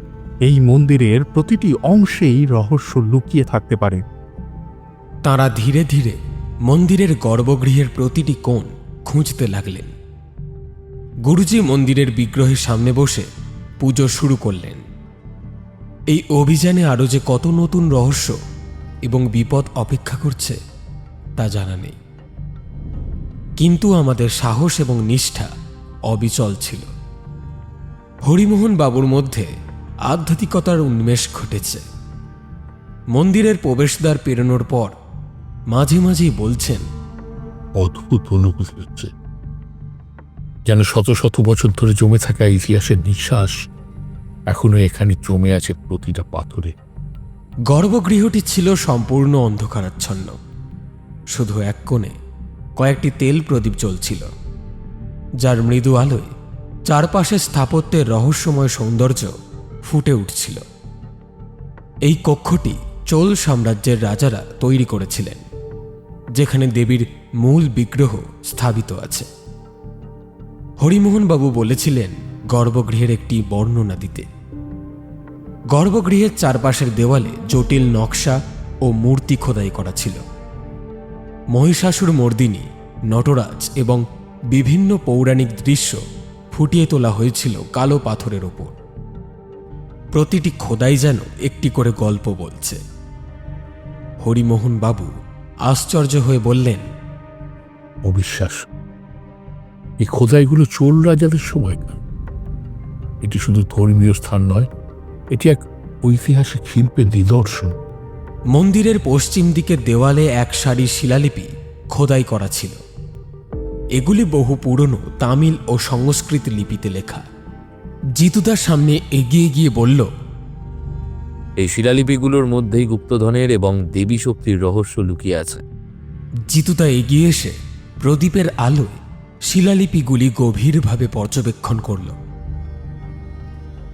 এই মন্দিরের প্রতিটি অংশেই রহস্য লুকিয়ে থাকতে পারে। তাঁরা ধীরে ধীরে মন্দিরের গর্ভগৃহের প্রতিটি কোণ খুঁজতে লাগলেন। গুরুজি মন্দিরের বিগ্রহের সামনে বসে পুজো শুরু করলেন। এই অভিযানে আরও যে কত নতুন রহস্য এবং বিপদ অপেক্ষা করছে তা জানা নেই, কিন্তু আমাদের সাহস এবং নিষ্ঠা অবিচল ছিল। হরিমোহন বাবুর মধ্যে আধ্যাত্মিকতার উন্মেষ ঘটেছে। মন্দিরের প্রবেশদ্বার পেরোনোর পর মাঝে মাঝেই বলছেন, অদ্ভুত অনুভূতি হচ্ছে, যেন শত শত বছর ধরে জমে থাকা ইতিহাসের নিঃশ্বাস এখনো এখানে জমে আছে প্রতিটা পাথরে। গর্ভগৃহটি ছিল সম্পূর্ণ অন্ধকারাচ্ছন্ন। শুধু এক কোণে কয়েকটি তেল প্রদীপ জ্বলছিল, যার মৃদু আলোয় চারপাশে স্থাপত্যের রহস্যময় সৌন্দর্য ফুটে উঠছিল। এই কক্ষটি চোল সাম্রাজ্যের রাজারা তৈরি করেছিলেন, যেখানে দেবীর মূল বিগ্রহ স্থাপিত আছে। হরিমোহনবাবু বলেছিলেন গর্ভগৃহের একটি বর্ণনা দিতে। গর্ভগৃহের চারপাশের দেওয়ালে জটিল নকশা ও মূর্তি খোদাই করা ছিল। মহিষাসুর মর্দিনী, নটরাজ এবং বিভিন্ন পৌরাণিক দৃশ্য ফুটিয়ে তোলা হয়েছিল কালো পাথরের ওপর। প্রতিটি খোদাই যেন একটি করে গল্প বলছে। হরিমোহন বাবু আশ্চর্য হয়ে বললেন, অবিশ্বাস, এই খোদাইগুলো চোল রাজাদের সময়কার। এটি শুধু ধর্মীয় স্থান নয়, এটি এক ঐতিহাসিক শিল্পের নিদর্শন। মন্দিরের পশ্চিম দিকের দেওয়ালে এক সারি শিলালিপি খোদাই করা ছিল। এগুলি বহু পুরনো তামিল ও সংস্কৃত লিপিতে লেখা। জিতুদার সামনে এগিয়ে গিয়ে বলল, এই শিলালিপিগুলোর মধ্যেই গুপ্তধনের এবং দেবী শক্তির রহস্য লুকিয়ে আছে। জিতুদা এগিয়ে এসে প্রদীপের আলোয় শিলালিপিগুলি গভীরভাবে পর্যবেক্ষণ করল।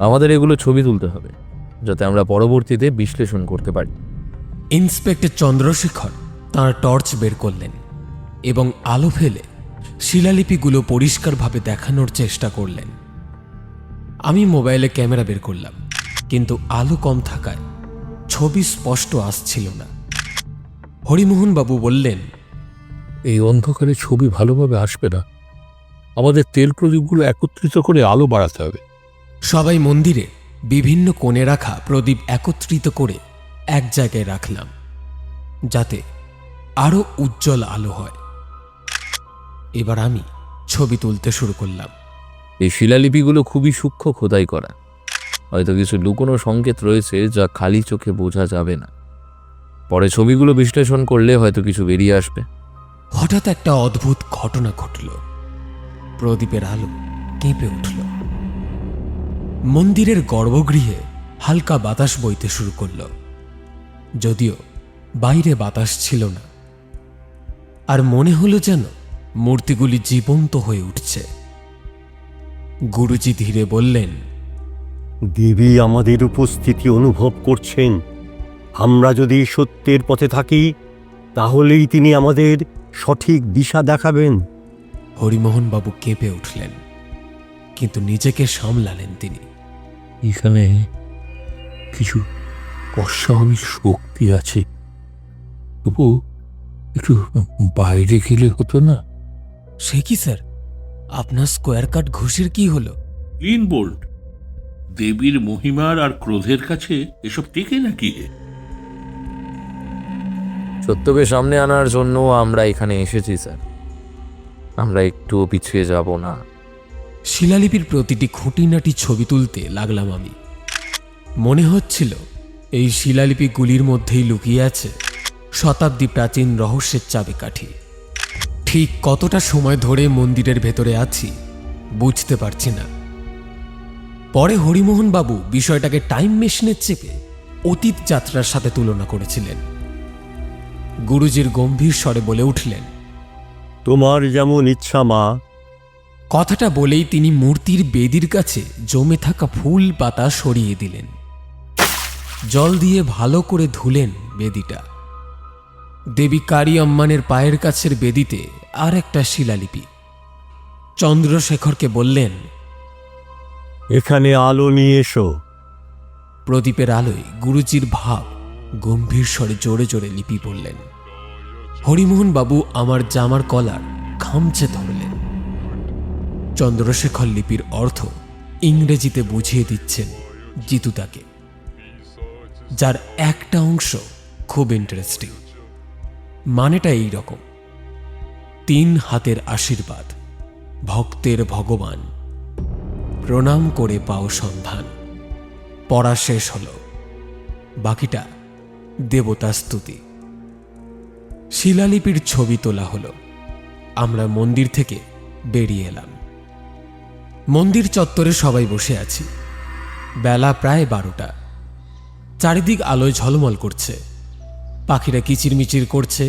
আমাদের এগুলো ছবি তুলতে হবে, যাতে আমরা পরবর্তীতে বিশ্লেষণ করতে পারি। ইন্সপেক্টর চন্দ্রশেখর তাঁর টর্চ বের করলেন এবং আলো ফেলে শিলালিপিগুলো পরিষ্কারভাবে দেখানোর চেষ্টা করলেন। আমি মোবাইলে ক্যামেরা বের করলাম, কিন্তু আলো কম থাকায় ছবি স্পষ্ট আসছিল না। হরিমোহনবাবু বললেন, এই অন্ধকারে ছবি ভালোভাবে আসবে না, আমাদের তেল প্রদীপগুলো একত্রিত করে আলো বাড়াতে হবে। সবাই মন্দিরে বিভিন্ন কোণে রাখা প্রদীপ একত্রিত করে এক জায়গায় রাখলাম, যাতে আরো উজ্জ্বল আলো হয়। এবার আমি ছবি তুলতে শুরু করলাম। এই শিলালিপিগুলো খুবই সূক্ষ্ম খোদাই করা। হয়তো কিছু লুকোনো সংকেত রয়েছে যা খালি চোখে বোঝা যাবে না। পরে ছবিগুলো বিশ্লেষণ করলে হয়তো কিছু বেরিয়ে আসবে। হঠাৎ একটা অদ্ভুত ঘটনা ঘটল। প্রদীপের আলো কেঁপে উঠল। মন্দিরের গর্ভগৃহে হালকা বাতাস বইতে শুরু করল, যদিও বাইরে বাতাস ছিল না। আর মনে হলো যেন মূর্তিগুলি জীবন্ত হয়ে উঠছে। গুরুজি ধীরে বললেন, দেবী আমাদের উপস্থিতি অনুভব করছেন। আমরা যদি সত্যের পথে থাকি, তাহলেই তিনি আমাদের সঠিক দিশা দেখাবেন। হরিমোহনবাবু কেঁপে উঠলেন, কিন্তু নিজেকে সামলালেন তিনি। এখানে কিছু অস্বাভাবিক শক্তি আছে, তবু একটু বাইরে গেলে হতো না? সে কি স্যার, আপনার স্কোয়ার কাট ঘুষির কি হলো? Clean bold. দেবীর মহিমার আর ক্রোধের কাছে এসব টেকে নাকি? সত্যকে সামনে আনার জন্য আমরা এখানে এসেছি স্যার, আমরা একটুও পিছিয়ে যাব না। শিলালিপির প্রতিটি খুঁটিনাটি ছবি তুলতে লাগলাম আমি। মনে হচ্ছিল এই শিলালিপিগুলির মধ্যেই লুকিয়ে আছে শতাব্দী প্রাচীন রহস্যের চাবিকাঠি। ঠিক কতটা সময় ধরে মন্দিরের ভেতরে আছি বুঝতে পারছি না। পরে হরিমোহন বাবু বিষয়টাকে টাইম মেশিনের চেপে অতীত যাত্রার সাথে তুলনা করেছিলেন। গুরুজির গম্ভীর স্বরে বলে উঠলেন, তোমার যেমন ইচ্ছা মা। কথাটা বলেই তিনি মূর্তির বেদির কাছে জমে থাকা ফুল পাতা সরিয়ে দিলেন। জল দিয়ে ভালো করে ধুলেন বেদিটা। দেবী কারি আম্মানের পায়ের কাছের বেদিতে আর একটা শিলালিপি। চন্দ্রশেখরকে বললেন, এখানে আলো নিয়ে এসো। প্রদীপের আলোয় গুরুজির ভাব গম্ভীর স্বরে জোরে জোরে লিপি পড়লেন। হরিমোহন বাবু আমার জামার কলার খামচে ধরলেন। চন্দ্রশেখর লিপির অর্থ ইংরেজিতে বুঝিয়ে দিচ্ছেন জিতুদাকে, যার একটা অংশ খুব ইন্টারেস্টিং। মানেটা এই রকম: 3 হাতের আশীর্বাদ, ভক্তের ভগবান, প্রণাম করে পাও সন্ধান। পড়া শেষ হল, বাকিটা দেবতা স্তুতি। শিলালিপির ছবি তোলা হলো। আমরা মন্দির থেকে বেরিয়ে এলাম। মন্দির চত্বরে সবাই বসে আছি। বেলা প্রায় 12টা। চারিদিক আলোয় ঝলমল করছে, পাখিরা কিচিরমিচির করছে,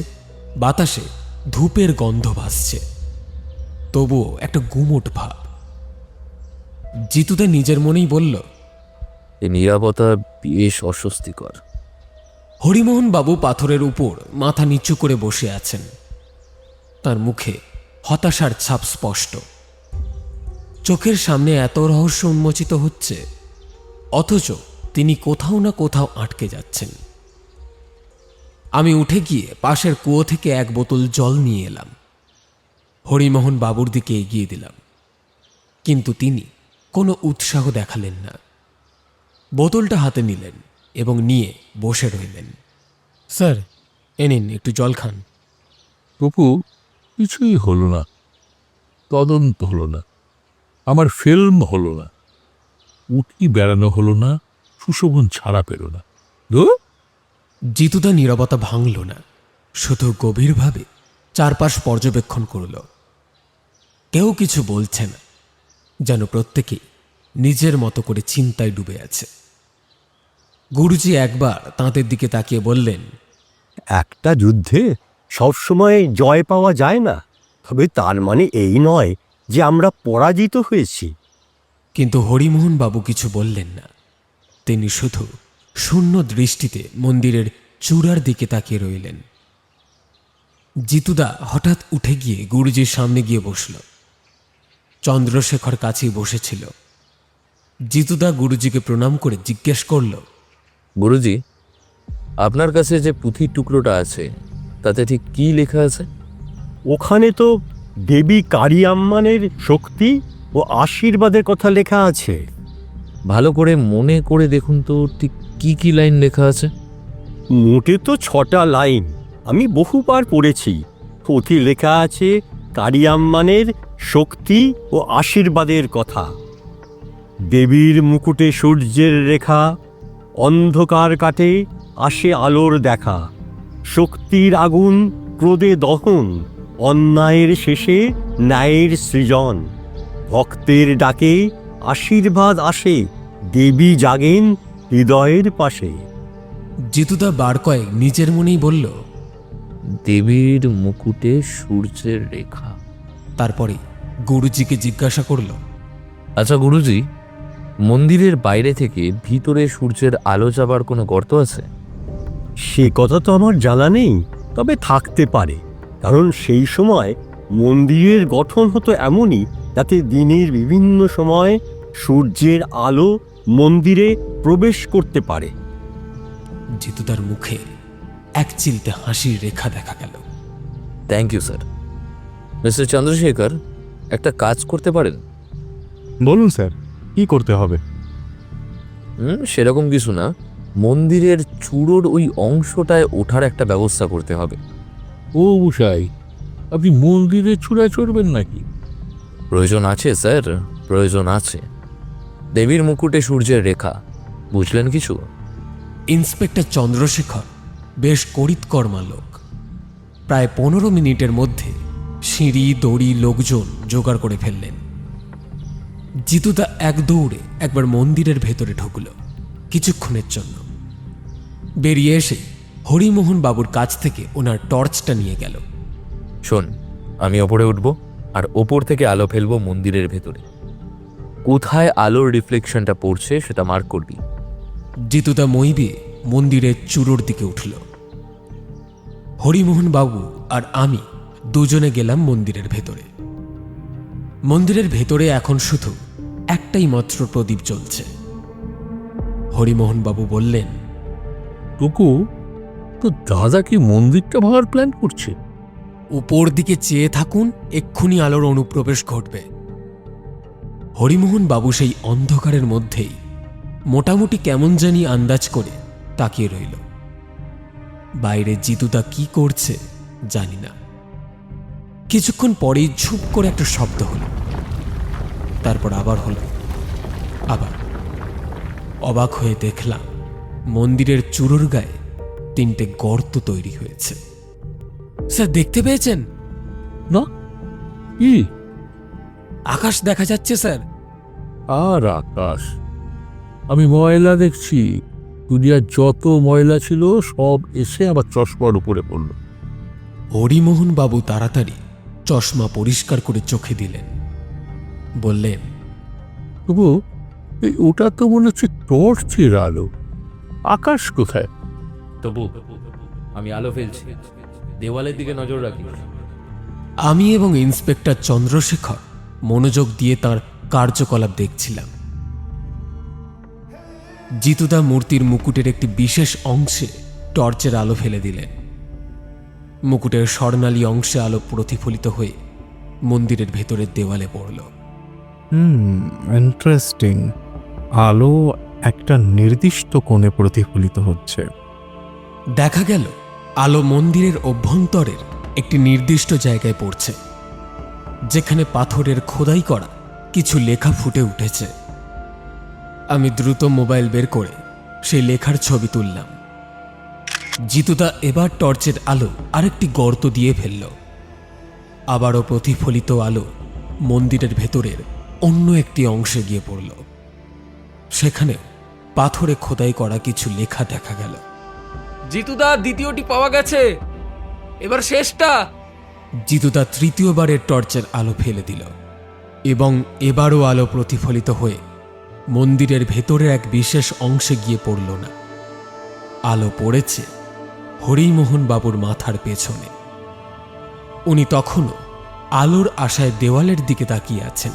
বাতাসে ধূপের গন্ধ ভাসছে। তবুও একটা গুমোট ভাব। জিতুদা নিজের মনেই বলল, এই নীরবতা বেশ অস্বস্তিকর। হরিমোহন বাবু পাথরের উপর মাথা নিচু করে বসে আছেন। তার মুখে হতাশার ছাপ স্পষ্ট। চোখের সামনে এত রহস্য উন্মোচিত হচ্ছে, অথচ তিনি কোথাও না কোথাও আটকে যাচ্ছেন। আমি উঠে গিয়ে পাশের কুয়ো থেকে 1 বোতল জল নিয়ে এলাম। হরিমোহন বাবুর দিকে এগিয়ে দিলাম, কিন্তু তিনি কোনো উৎসাহ দেখালেন না। বোতলটা হাতে নিলেন এবং নিয়ে বসে রইলেন। স্যার, এ নিন, একটু জল খান। তবু কিছুই হলো না। তদন্ত হলো না, আমার ফিল্ম হলো না, উঠি বেড়ানো হলো না, সুশোভন ছাড়া পেল না। জিতুদা নীরবতা ভাঙল না, শুধু গভীরভাবে চারপাশ পর্যবেক্ষণ করল। কেউ কিছু বলছে না, যেন প্রত্যেকেই নিজের মতো করে চিন্তায় ডুবে আছে। গুরুজি একবার তাঁদের দিকে তাকিয়ে বললেন, একটা যুদ্ধে সবসময় জয় পাওয়া যায় না, তবে তার মানে এই নয় যে আমরা পরাজিত হয়েছি। কিন্তু হরিমোহন বাবু কিছু বললেন না। তিনি শুধু শূন্য দৃষ্টিতে মন্দিরের চূড়ার দিকে তাকিয়ে রইলেন। জিতুদা হঠাৎ উঠে গিয়ে গুরুজির সামনে গিয়ে বসল। চন্দ্রশেখর কাছেই বসেছিল। জিতুদা গুরুজিকে প্রণাম করে জিজ্ঞেস করল, গুরুজি, আপনার কাছে যে পুঁথির টুকরোটা আছে তাতে ঠিক কি লেখা আছে? ওখানে তো দেবী কারি আম্মানের শক্তি ও আশীর্বাদের কথা লেখা আছে। ভালো করে মনে করে দেখুন তো ঠিক কি কি লাইন লেখা আছে। মোটে তো 6টা লাইন, আমি বহুবার পড়েছি। পুঁথি লেখা আছে কারি আম্মানের শক্তি ও আশীর্বাদের কথা। দেবীর মুকুটে সূর্যের রেখা, অন্ধকার কাটে আসে আলোর দেখা। শক্তির আগুন ক্রোধে দহন, অন্যায়ের শেষে ন্যায়ের সৃজন। ভক্তের ডাকে আশীর্বাদ আসে, দেবী জাগেন হৃদয়ের পাশে। জিতুদা বার কয়েক নিজের মনেই বলল, দেবীর মুকুটে সূর্যের রেখা। তারপরে গুরুজিকে জিজ্ঞাসা করল, আচ্ছা গুরুজি, মন্দিরের বাইরে থেকে ভিতরে সূর্যের আলো যাবার কোনো গর্ত আছে? সে কথা তো আমার জানা নেই, তবে থাকতে পারে, কারণ সেই সময় মন্দিরের গঠন হতো এমনই যাতে দিনের বিভিন্ন সময় সূর্যের আলো মন্দিরে প্রবেশ করতে পারে। জিতুদার মুখে এক চিলতে হাসির রেখা দেখা গেল। Thank you sir. Mister Chandrashekhar, একটা কাজ করতে পারেন? বলুন স্যার, কি করতে হবে? সেরকম কিছু না, মন্দিরের চূড়োর ওই অংশটায় ওঠার একটা ব্যবস্থা করতে হবে। ও মশাই, আপনি মন্দিরে চূড়ায় চড়বেন নাকি? প্রয়োজন আছে স্যার, প্রয়োজন আছে। দেবীর মুকুটে সূর্যের রেখা, বুঝলেন কিছু? ইন্সপেক্টর চন্দ্রশেখর বেশ করিতকর্মা লোক। প্রায় 15 মিনিটের মধ্যে সিঁড়ি দড়ি লোকজন জোগাড় করে ফেললেন। জিতুদা এক দৌড়ে একবার মন্দিরের ভেতরে ঢুকল কিছুক্ষণের জন্য। বেরিয়ে এসে হরিমোহন বাবুর কাছ থেকে ওনার টর্চটা নিয়ে গেল। শোন, আমি ওপরে উঠব আর ওপর থেকে আলো ফেলবো মন্দিরের ভেতরে। কোথায় আলোর রিফ্লেকশনটা পড়ছে সেটা মার্ক করবি। জিতুদা মই দিয়ে মন্দিরের চূড়োর দিকে উঠল। হরিমোহন বাবু আর আমি দুজনে গেলাম মন্দিরের ভেতরে। মন্দিরের ভেতরে এখন শুধু একটাই মাত্র প্রদীপ জ্বলছে। হরিমোহন বাবু বললেন, টুকু, তো দাদা কি মন্দিরটা ভাঙার প্ল্যান করছে? উপর দিকে চেয়ে থাকুন, এক্ষুনি আলোর অনুপ্রবেশ ঘটবে। হরিমোহন বাবু সেই অন্ধকারের মধ্যেই মোটামুটি কেমন জানি আন্দাজ করে তাকিয়ে রইল। বাইরে জিতুদা কি করছে জানি না। কিছুক্ষণ পরেই ঝুপ করে একটা শব্দ হলো, তারপর আবার হলো, আবার। অবাক হয়ে দেখলাম মন্দিরের চূড়োর গায়ে 3টে গর্ত তৈরি হয়েছে। স্যার, দেখতে পেয়েছেন? না, কি? আকাশ দেখা যাচ্ছে স্যার। আর আকাশ? আমি ময়লা দেখছি। দুনিয়ার যত ময়লা ছিল সব এসে আবার চশমার উপরে পড়ল। হরিমোহন বাবু তাড়াতাড়ি চশমা পরিষ্কার করে চোখে দিলেন, বললেন, তবু ওটা তো মনে হচ্ছে টর্চের আলো। আকাশ কোথায়? তবু আমি আলো ফেলছি, দেওয়ালের দিকে নজর রাখি। আমি এবং ইন্সপেক্টর চন্দ্রশেখর মনোযোগ দিয়ে তার কার্যকলাপ দেখছিলাম। জিতুদা মূর্তির মুকুটের একটি বিশেষ অংশে টর্চের আলো ফেলে দিলেন। মুকুটের স্বর্ণালী অংশে আলো প্রতিফলিত হয়ে মন্দিরের ভেতরের দেওয়ালে পড়ল। ইন্টারেস্টিং। আলো একটা নির্দিষ্ট কোণে প্রতিফলিত হচ্ছে। দেখা গেল আলো মন্দিরের অভ্যন্তরের একটি নির্দিষ্ট জায়গায় পড়ছে, যেখানে পাথরের খোদাই করা কিছু লেখা ফুটে উঠেছে। আমি দ্রুত মোবাইল বের করে সেই লেখার ছবি তুললাম। জিতুদা এবার টর্চের আলো আরেকটি গর্ত দিয়ে ফেলল। আবারও প্রতিফলিত আলো মন্দিরের ভেতরের অন্য একটি অংশে গিয়ে পড়ল। সেখানে পাথরে খোদাই করা কিছু লেখা দেখা গেল। জিতুদা, দ্বিতীয়টি পাওয়া গেছে, এবার শেষটা। জিতুদা তৃতীয়বারের টর্চের আলো ফেলে দিল এবং এবারও আলো প্রতিফলিত হয়ে মন্দিরের ভেতরের এক বিশেষ অংশে গিয়ে পড়ল না। আলো পড়েছে হরিমোহন বাবুর মাথার পেছনে। উনি তখনও আলোর আশায় দেওয়ালের দিকে তাকিয়ে আছেন।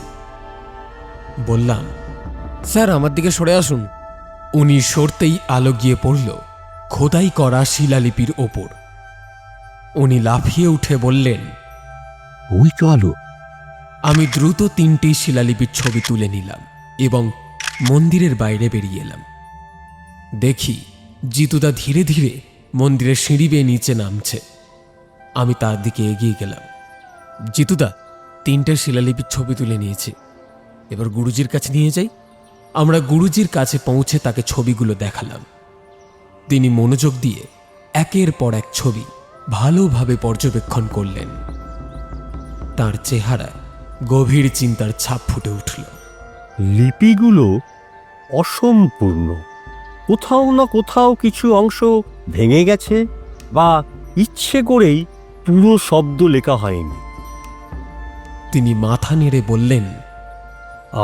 বললাম, স্যার, আমার দিকে সরে আসুন। উনি সরতেই আলো গিয়ে পড়ল খোদাই করা শিলালিপির ওপর। উনি লাফিয়ে উঠে বললেন, ওই তো আলো। আমি দ্রুত 3টি শিলালিপির ছবি তুলে নিলাম এবং মন্দিরের বাইরে বেরিয়ে এলাম। দেখি জিতুদা ধীরে ধীরে মন্দিরের সিঁড়ি বেয়ে নিচে নামছে। আমি তার দিকে এগিয়ে গেলাম। জিতুদা, 3টে শিলালিপির ছবি তুলে নিয়েছি, এবার গুরুজির কাছে নিয়ে যাই। আমরা গুরুজির কাছে পৌঁছে তাকে ছবিগুলো দেখালাম। তিনি মনোযোগ দিয়ে একের পর এক ছবি ভালোভাবে পর্যবেক্ষণ করলেন। তার চেহারায় গভীর চিন্তার ছাপ ফুটে উঠল। লিপিগুলো অসম্পূর্ণ, কোথাও না কোথাও কিছু অংশ ভেঙে গেছে বা ইচ্ছে করেই পুরো শব্দ লেখা হয়নি। তিনি মাথা নেড়ে বললেন,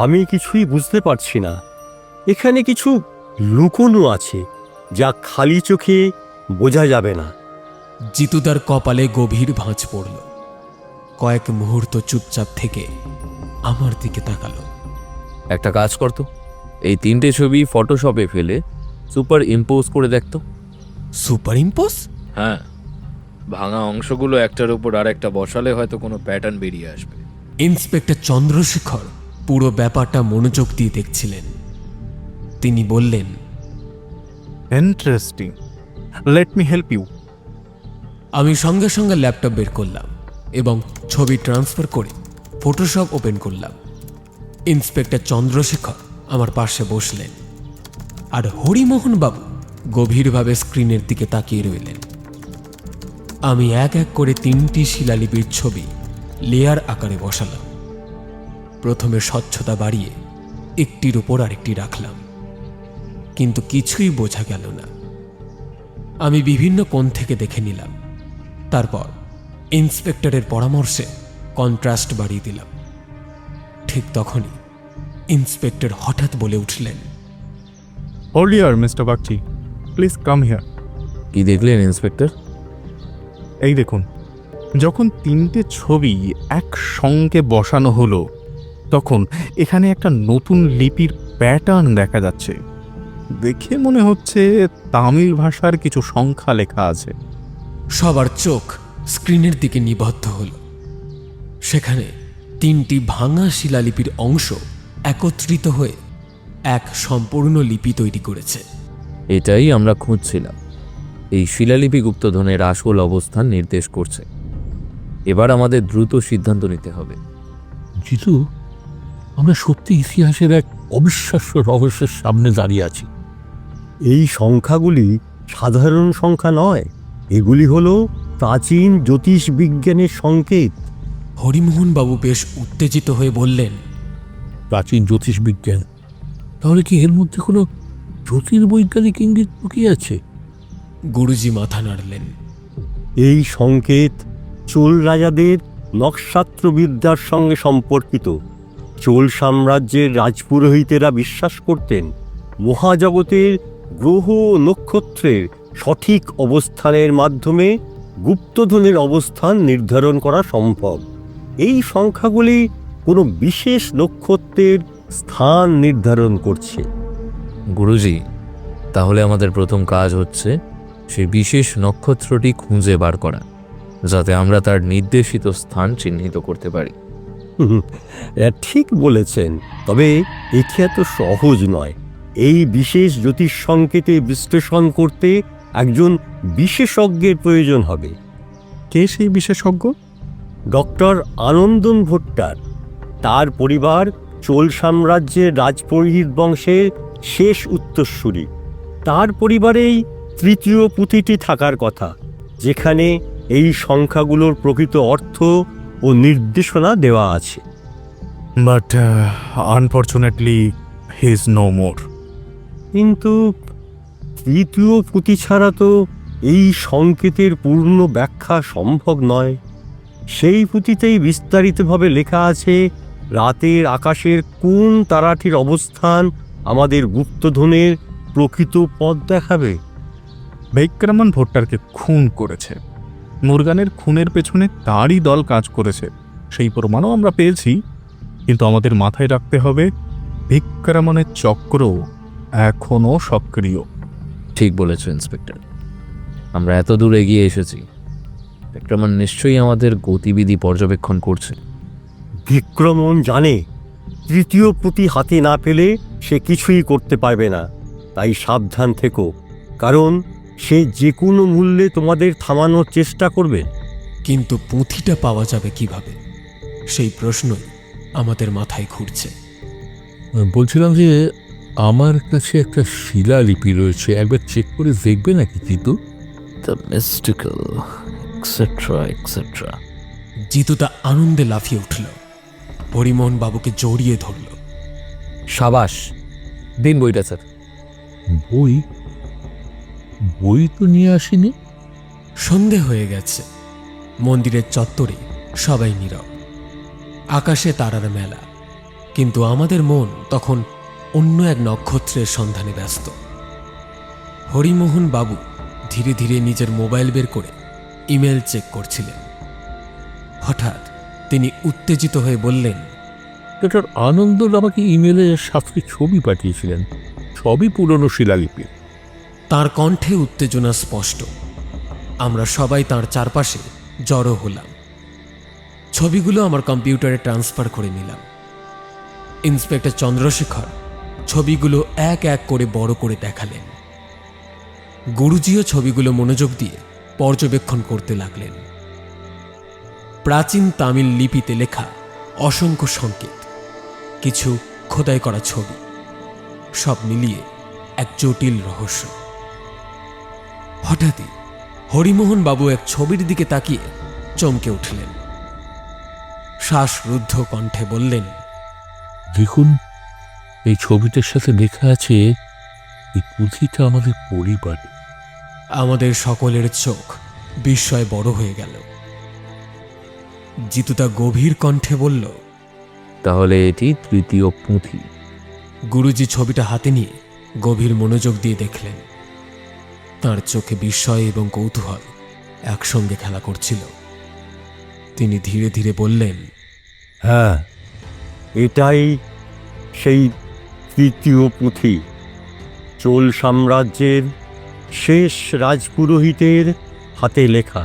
আমি কিছুই বুঝতে পারছি না। এখানে কিছু লুকোনো আছে যা খালি চোখে বোঝা যাবে না। জিতুদার কপালে গভীর ভাঁজ পড়ল। কয়েক মুহূর্ত চুপচাপ থেকে আমার দিকে তাকালো। একটা কাজ করতো, এই 3টে ছবি ফটোশপে ফেলে সুপার ইম্পোজ করে দেখতো। Super impose? হ্যাঁ, ভাঙা অংশগুলো একটার উপর আর একটা বসালে হয়তো কোনো প্যাটার্ন বেরিয়ে আসবে। ইন্সপেক্টর চন্দ্রশেখর পুরো ব্যাপারটা মনোযোগ দিয়ে দেখছিলেন। তিনি বললেন, interesting, let me help you. আমি সঙ্গে সঙ্গে ল্যাপটপ বের করলাম এবং ছবি ট্রান্সফার করে ফটোশপ ওপেন করলাম। ইন্সপেক্টর চন্দ্রশেখর আমার পাশে বসলেন আর হরিমোহন বাবু গভীরভাবে স্ক্রিনের দিকে তাকিয়ে রইলেন। আমি এক এক করে 3টি শিলালিপির ছবি লেয়ার আকারে বসালাম। প্রথমে স্বচ্ছতা বাড়িয়ে একটির উপর আরেকটি রাখলাম, কিন্তু কিছুই বোঝা গেল না। আমি বিভিন্ন কোণ থেকে দেখে নিলাম। তারপর ইন্সপেক্টরের পরামর্শে কন্ট্রাস্ট বাড়িয়ে দিলাম। ঠিক তখনই ইন্সপেক্টর হঠাৎ বলে উঠলেন, hold here mister Bagchi, please come here. কি দেখলেন ইন্সপেক্টর? এই দেখুন, যখন 3টে ছবি একসঙ্গে বসানো হলো তখন এখানে একটা নতুন লিপির প্যাটার্ন দেখা যাচ্ছে। দেখে মনে হচ্ছে তামিল ভাষার কিছু সংখ্যা লেখা আছে। সবার চোখ স্ক্রিনের দিকে নিবদ্ধ হল। সেখানে 3টি ভাঙা শিলালিপির অংশ একত্রিত হয়ে এক সম্পূর্ণ লিপি তৈরি করেছে। এটাই আমরা খুঁজছিলাম। এই শিলালিপি গুপ্তধনের আসল অবস্থান নির্দেশ করছে। এবার আমাদের দ্রুত সিদ্ধান্ত নিতে হবে। জিতু, আমরা সত্যি ইতিহাসের এক অবিশ্বাস্য রহস্যের সামনে দাঁড়িয়ে আছি। এই সংখ্যাগুলি সাধারণ সংখ্যা নয়, এগুলি হলো প্রাচীন জ্যোতিষবিজ্ঞানের সংকেত। হরিমোহন বাবু বেশ উত্তেজিত হয়ে বললেন, প্রাচীন জ্যোতিষবিজ্ঞান? তাহলে কি এর মধ্যে কোনো জ্যোতির্বৈজ্ঞানিক ইঙ্গিত লুকিয়ে আছে? গুরুজি মাথা নাড়লেন। এই সংকেত চোল রাজাদের নক্ষত্রবিদ্যার সঙ্গে সম্পর্কিত। চোল সাম্রাজ্যের রাজপুরোহিতেরা বিশ্বাস করতেন মহাজগতের গ্রহ ও নক্ষত্রের সঠিক অবস্থানের মাধ্যমে গুপ্তধনের অবস্থান নির্ধারণ করা সম্ভব। এই সংখ্যাগুলি কোনো বিশেষ নক্ষত্রের স্থান নির্ধারণ করছে। গুরুজি, তাহলে আমাদের প্রথম কাজ হচ্ছে সেই বিশেষ নক্ষত্রটি খুঁজে বার করা, যাতে আমরা তার নির্দেশিত স্থান চিহ্নিত করতে পারি। ঠিক বলেছেন, তবে এটি এত সহজ নয়। এই বিশেষ জ্যোতিষ সংকেতে বিশ্লেষণ করতে একজন বিশেষজ্ঞের প্রয়োজন হবে। কে সেই বিশেষজ্ঞ? ডক্টর আনন্দন ভট্টার। তার পরিবার চোল সাম্রাজ্যের রাজপুরোহিত বংশের শেষ উত্তরসূরি। তার পরিবারেই 3য় পুঁথিটি থাকার কথা, যেখানে এই সংখ্যাগুলোর প্রকৃত অর্থ ও নির্দেশনা দেওয়া আছে। But unfortunately he is no more. কিন্তু 3য় পুঁথি ছাড়া তো এই সংকেতের পূর্ণ ব্যাখ্যা সম্ভব নয়। সেই পুঁথিতেই বিস্তারিতভাবে লেখা আছে রাতের আকাশের কোন তারাটির অবস্থান আমাদের গুপ্তধনের প্রকৃত পথ দেখাবে। বিক্রমন ভট্টারকে খুন করেছে। মুরগানের খুনের পেছনে তারই দল কাজ করেছে, সেই প্রমাণও আমরা পেয়েছি। কিন্তু আমাদের মাথায় রাখতে হবে বিক্রমনের চক্র এখনো সক্রিয়। ঠিক বলেছ ইন্সপেক্টর, আমরা এত দূর এগিয়ে এসেছি, বিক্রমন নিশ্চয়ই আমাদের গতিবিধি পর্যবেক্ষণ করছে। বিক্রমণ জানে 3য় পুঁথি হাতে না পেলে সে কিছুই করতে পারবে না। তাই সাবধান থেকো, কারণ সে যে কোনো মূল্যে তোমাদের থামানোর চেষ্টা করবে। কিন্তু পুঁথিটা পাওয়া যাবে কিভাবে, সেই প্রশ্নই আমাদের মাথায় ঘুরছে। বলছিলাম যে আমার কাছে একটা শিলালিপি রয়েছে, একবার চেক করে দেখবে নাকি Jitu? The mystical etcetera etcetera. Jitu তা আনন্দে লাফিয়ে উঠল, হরিমোহন বাবুকে জড়িয়ে ধরল। সাবাস, দিন বইটা স্যার। বই? বই তো নিয়ে আসিনি। সন্ধে হয়ে গেছে। মন্দিরের চত্বরে সবাই নীরব। আকাশে তারার মেলা, কিন্তু আমাদের মন তখন অন্য এক নক্ষত্রের সন্ধানে ব্যস্ত। হরিমোহন বাবু ধীরে ধীরে নিজের মোবাইল বের করে ইমেল চেক করছিলেন। হঠাৎ তিনি উত্তেজিত হয়ে বললেন, ডক্টর আনন্দ আমাকে ইমেলে 7টি ছবি পাঠিয়েছিলেন, সবই পুরনো শিলালিপি। তার কণ্ঠে উত্তেজনা স্পষ্ট। আমরা সবাই তার চারপাশে জড়ো হলাম। ছবিগুলো আমার কম্পিউটারে ট্রান্সফার করে নিলাম। ইন্সপেক্টর চন্দ্রশেখর ছবিগুলো এক এক করে বড় করে দেখালেন। গুরুজিও ছবিগুলো মনোযোগ দিয়ে পর্যবেক্ষণ করতে লাগলেন। প্রাচীন তামিল লিপিতে লেখা অসংখ্য সংকেত, কিছু খোদাই করা ছবি, সব মিলিয়ে এক জটিল রহস্য। হঠাৎই হরিমোহন বাবু এক ছবির দিকে তাকিয়ে চমকে উঠলেন। শ্বাসরুদ্ধ কণ্ঠে বললেন, দেখুন, এই ছবিটার সাথে লেখা আছে এই পুঁথিটা আমাদের পরিবারে। আমাদের সকলের চোখ বিস্ময়ে বড় হয়ে গেল। জিতুদা গভীর কণ্ঠে বলল, তাহলে এটি তৃতীয় পুঁথি। গুরুজি ছবিটা হাতে নিয়ে গভীর মনোযোগ দিয়ে দেখলেন। তার চোখে বিস্ময় এবং কৌতূহল একসঙ্গে খেলা করছিল। তিনি ধীরে ধীরে বললেন, হ্যাঁ, এটাই সেই তৃতীয় পুঁথি। চোল সাম্রাজ্যের শেষ রাজপুরোহিতের হাতে লেখা।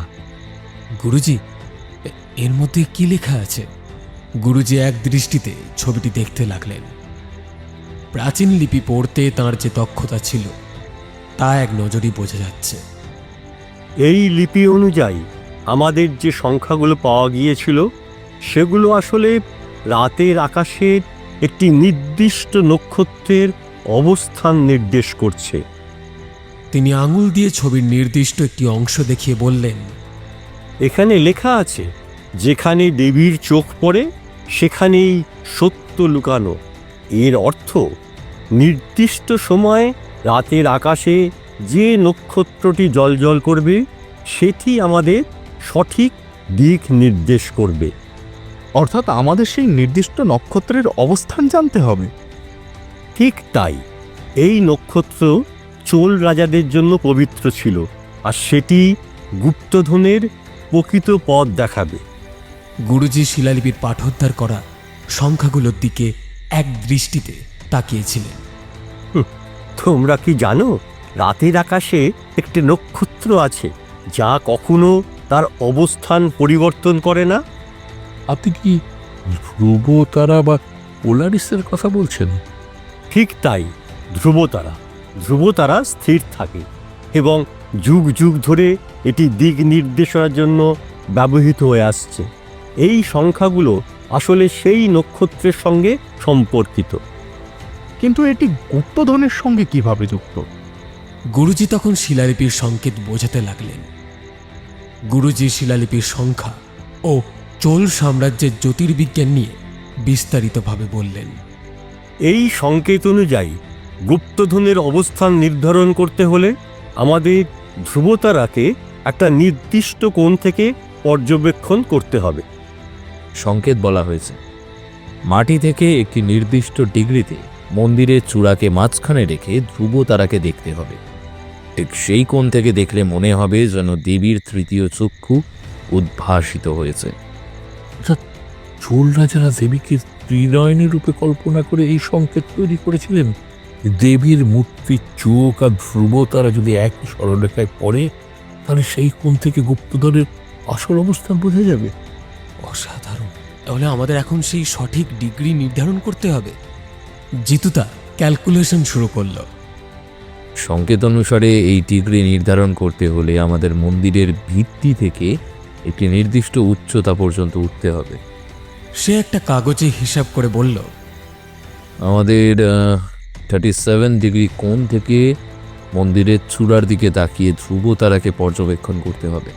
গুরুজি, এর মধ্যে কি লেখা আছে? গুরুজি এক দৃষ্টিতে ছবিটি দেখতে লাগলেন। প্রাচীন লিপি পড়তে তাঁর যে দক্ষতা ছিল তা এক নজরই বোঝা যাচ্ছে। এই লিপি অনুযায়ী আমাদের যে সংখ্যাগুলো পাওয়া গিয়েছিল সেগুলো আসলে রাতের আকাশের একটি নির্দিষ্ট নক্ষত্রের অবস্থান নির্দেশ করছে। তিনি আঙুল দিয়ে ছবির নির্দিষ্ট একটি অংশ দেখিয়ে বললেন, এখানে লেখা আছে, যেখানে দেবীর চোখ পড়ে সেখানেই সত্য লুকানো। এর অর্থ, নির্দিষ্ট সময়ে রাতের আকাশে যে নক্ষত্রটি জ্বলজ্বল করবে সেটি আমাদের সঠিক দিক নির্দেশ করবে। অর্থাৎ আমাদের সেই নির্দিষ্ট নক্ষত্রের অবস্থান জানতে হবে। ঠিক তাই, এই নক্ষত্র চোল রাজাদের জন্য পবিত্র ছিল, আর সেটি গুপ্তধনের প্রকৃত পথ দেখাবে। গুরুজি শিলালিপির পাঠোদ্ধার করা সংখ্যাগুলোর দিকে এক দৃষ্টিতে তাকিয়েছিলেন। তোমরা কি জানো, রাতের আকাশে একটি নক্ষত্র আছে যা কখনো তার অবস্থান পরিবর্তন করে না? আপনি কি ধ্রুব তারা বা পোলারিসের কথা বলছেন? ঠিক তাই, ধ্রুবতারা। ধ্রুবতারা স্থির থাকে এবং যুগ যুগ ধরে এটি দিক নির্দেশনার জন্য ব্যবহৃত হয়ে আসছে। এই সংখ্যাগুলো আসলে সেই নক্ষত্রের সঙ্গে সম্পর্কিত। কিন্তু এটি গুপ্তধনের সঙ্গে কিভাবে যুক্ত? গুরুজি তখন শিলালিপির সংকেত বোঝাতে লাগলেন। গুরুজি শিলালিপির সংখ্যা ও চোল সাম্রাজ্যের জ্যোতির্বিজ্ঞান নিয়ে বিস্তারিতভাবে বললেন। এই সংকেত অনুযায়ী গুপ্তধনের অবস্থান নির্ধারণ করতে হলে আমাদের ধ্রুবতারাকে একটা নির্দিষ্ট কোণ থেকে পর্যবেক্ষণ করতে হবে। সংকেত বলা হয়েছে, মাটি থেকে একটি নির্দিষ্ট ডিগ্রিতে মন্দিরের চূড়াকে মাঝখানে রেখে ধ্রুব তারাকে দেখতে হবে। ঠিক সেই কোণ থেকে দেখলে মনে হবে যেন দেবীর তৃতীয় চক্ষু উদ্ভাসিত হয়েছে। চোল রাজারা দেবীকে ত্রিনয়নী রূপে কল্পনা করে এই সংকেত তৈরি করেছিলেন। দেবীর মূর্তির চোখ আর ধ্রুব তারা যদি একই সরলরেখায় পড়ে, তাহলে সেই কোণ থেকে গুপ্তধনের আসল অবস্থান বোঝা যাবে। অসাধারণ! তাহলে আমাদের এখন সেই সঠিক ডিগ্রি নির্ধারণ করতে হবে। জিতুদা ক্যালকুলেশন শুরু করল। সংকেত অনুসারে এই ডিগ্রি নির্ধারণ করতে হলে আমাদের মন্দিরের ভিত্তি থেকে একটি নির্দিষ্ট উচ্চতা পর্যন্ত উঠতে হবে। সে একটা কাগজে হিসাব করে বলল, আমাদের 37 ডিগ্রি কোণ থেকে মন্দিরের চূড়ার দিকে তাকিয়ে ধ্রুব তারাকে পর্যবেক্ষণ করতে হবে।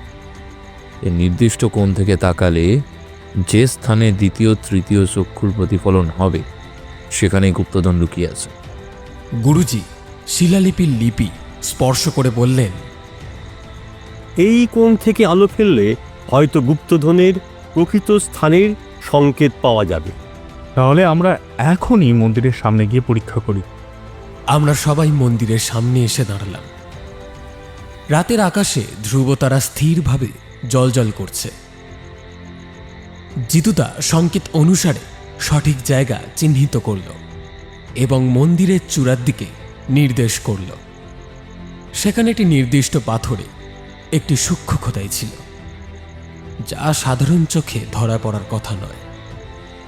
এই নির্দিষ্ট কোণ থেকে তাকালে যে স্থানে দ্বিতীয় তৃতীয় চক্ষুর প্রতিফলন হবে সেখানে গুপ্তধন লুকিয়ে আছে। গুরুজি শিলালিপির লিপি স্পর্শ করে বললেন, এই কোণ থেকে আলো ফেললে হয়তো গুপ্তধনের প্রকৃত স্থানের সংকেত পাওয়া যাবে। তাহলে আমরা এখনই মন্দিরের সামনে গিয়ে পরীক্ষা করি। আমরা সবাই মন্দিরের সামনে এসে দাঁড়ালাম। রাতের আকাশে ধ্রুবতারা স্থিরভাবে জ্বলজ্বল করছে। জিতুদা সংকেত অনুসারে সঠিক জায়গা চিহ্নিত করল এবং মন্দিরের চূড়ার দিকে নির্দেশ করল। সেখানে একটি নির্দিষ্ট পাথরে একটি সূক্ষ্ম খোদাই ছিল, যা সাধারণ চোখে ধরা পড়ার কথা নয়।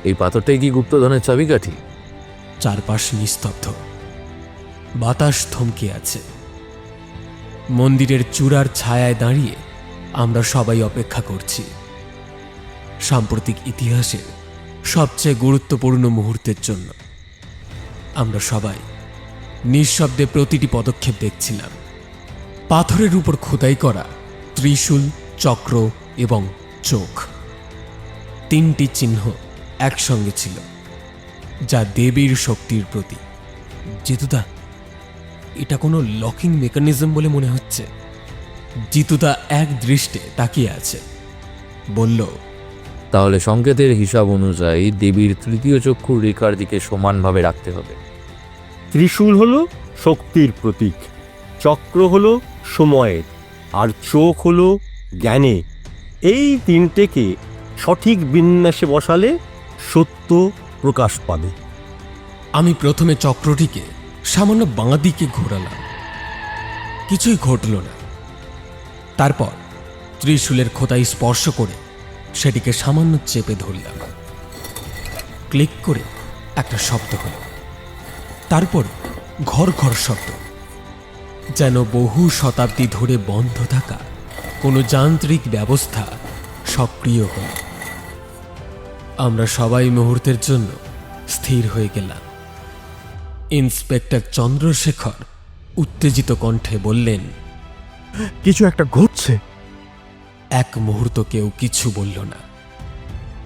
এই পাথরটাই কি গুপ্তধনের চাবিকাঠি? চারপাশ নিস্তব্ধ, বাতাস থমকে আছে। মন্দিরের চূড়ার ছায়ায় দাঁড়িয়ে আমরা সবাই অপেক্ষা করছি সাম্প্রতিক ইতিহাসের সবচেয়ে গুরুত্বপূর্ণ মুহূর্তের জন্য। আমরা সবাই নিঃশব্দে প্রতিটি পদক্ষেপ দেখছিলাম। পাথরের উপর খোদাই করা ত্রিশূল, চক্র এবং চোখ, তিনটি চিহ্ন একসঙ্গে ছিল, যা দেবীর শক্তির প্রতীক। জিতুদা, এটা কোনো লকিং মেকানিজম বলে মনে হচ্ছে। জিতুদা এক দৃষ্টে তাকিয়ে আছে, বলল, তাহলে সংকেতের হিসাব অনুযায়ী দেবীর তৃতীয় চক্ষুর রেখার দিকে সমানভাবে রাখতে হবে। ত্রিশূল হলো শক্তির প্রতীক, চক্র হলো সময়ের, আর চোখ হলো জ্ঞানে। এই তিনটেকে সঠিক বিন্যাসে বসালে সত্য প্রকাশ পাবে। আমি প্রথমে চক্রটিকে সামান্য বাঁ দিকে ঘোরালাম, কিছুই ঘটল না। তারপর ত্রিশূলের খোদাই স্পর্শ করে সেটিকে সামান্য চেপে ধরলাম। ক্লিক করে একটা শব্দ হলো, তারপর ঘর ঘর শব্দ, যেন বহু শতাব্দী ধরে বন্ধ থাকা কোনো যান্ত্রিক ব্যবস্থা সক্রিয় হল। আমরা সবাই মুহূর্তের জন্য স্থির হয়ে গেলাম। ইন্সপেক্টর চন্দ্রশেখর উত্তেজিত কণ্ঠে বললেন, কিছু একটা ঘটছে। এক মুহূর্ত কেউ কিছু বলল না,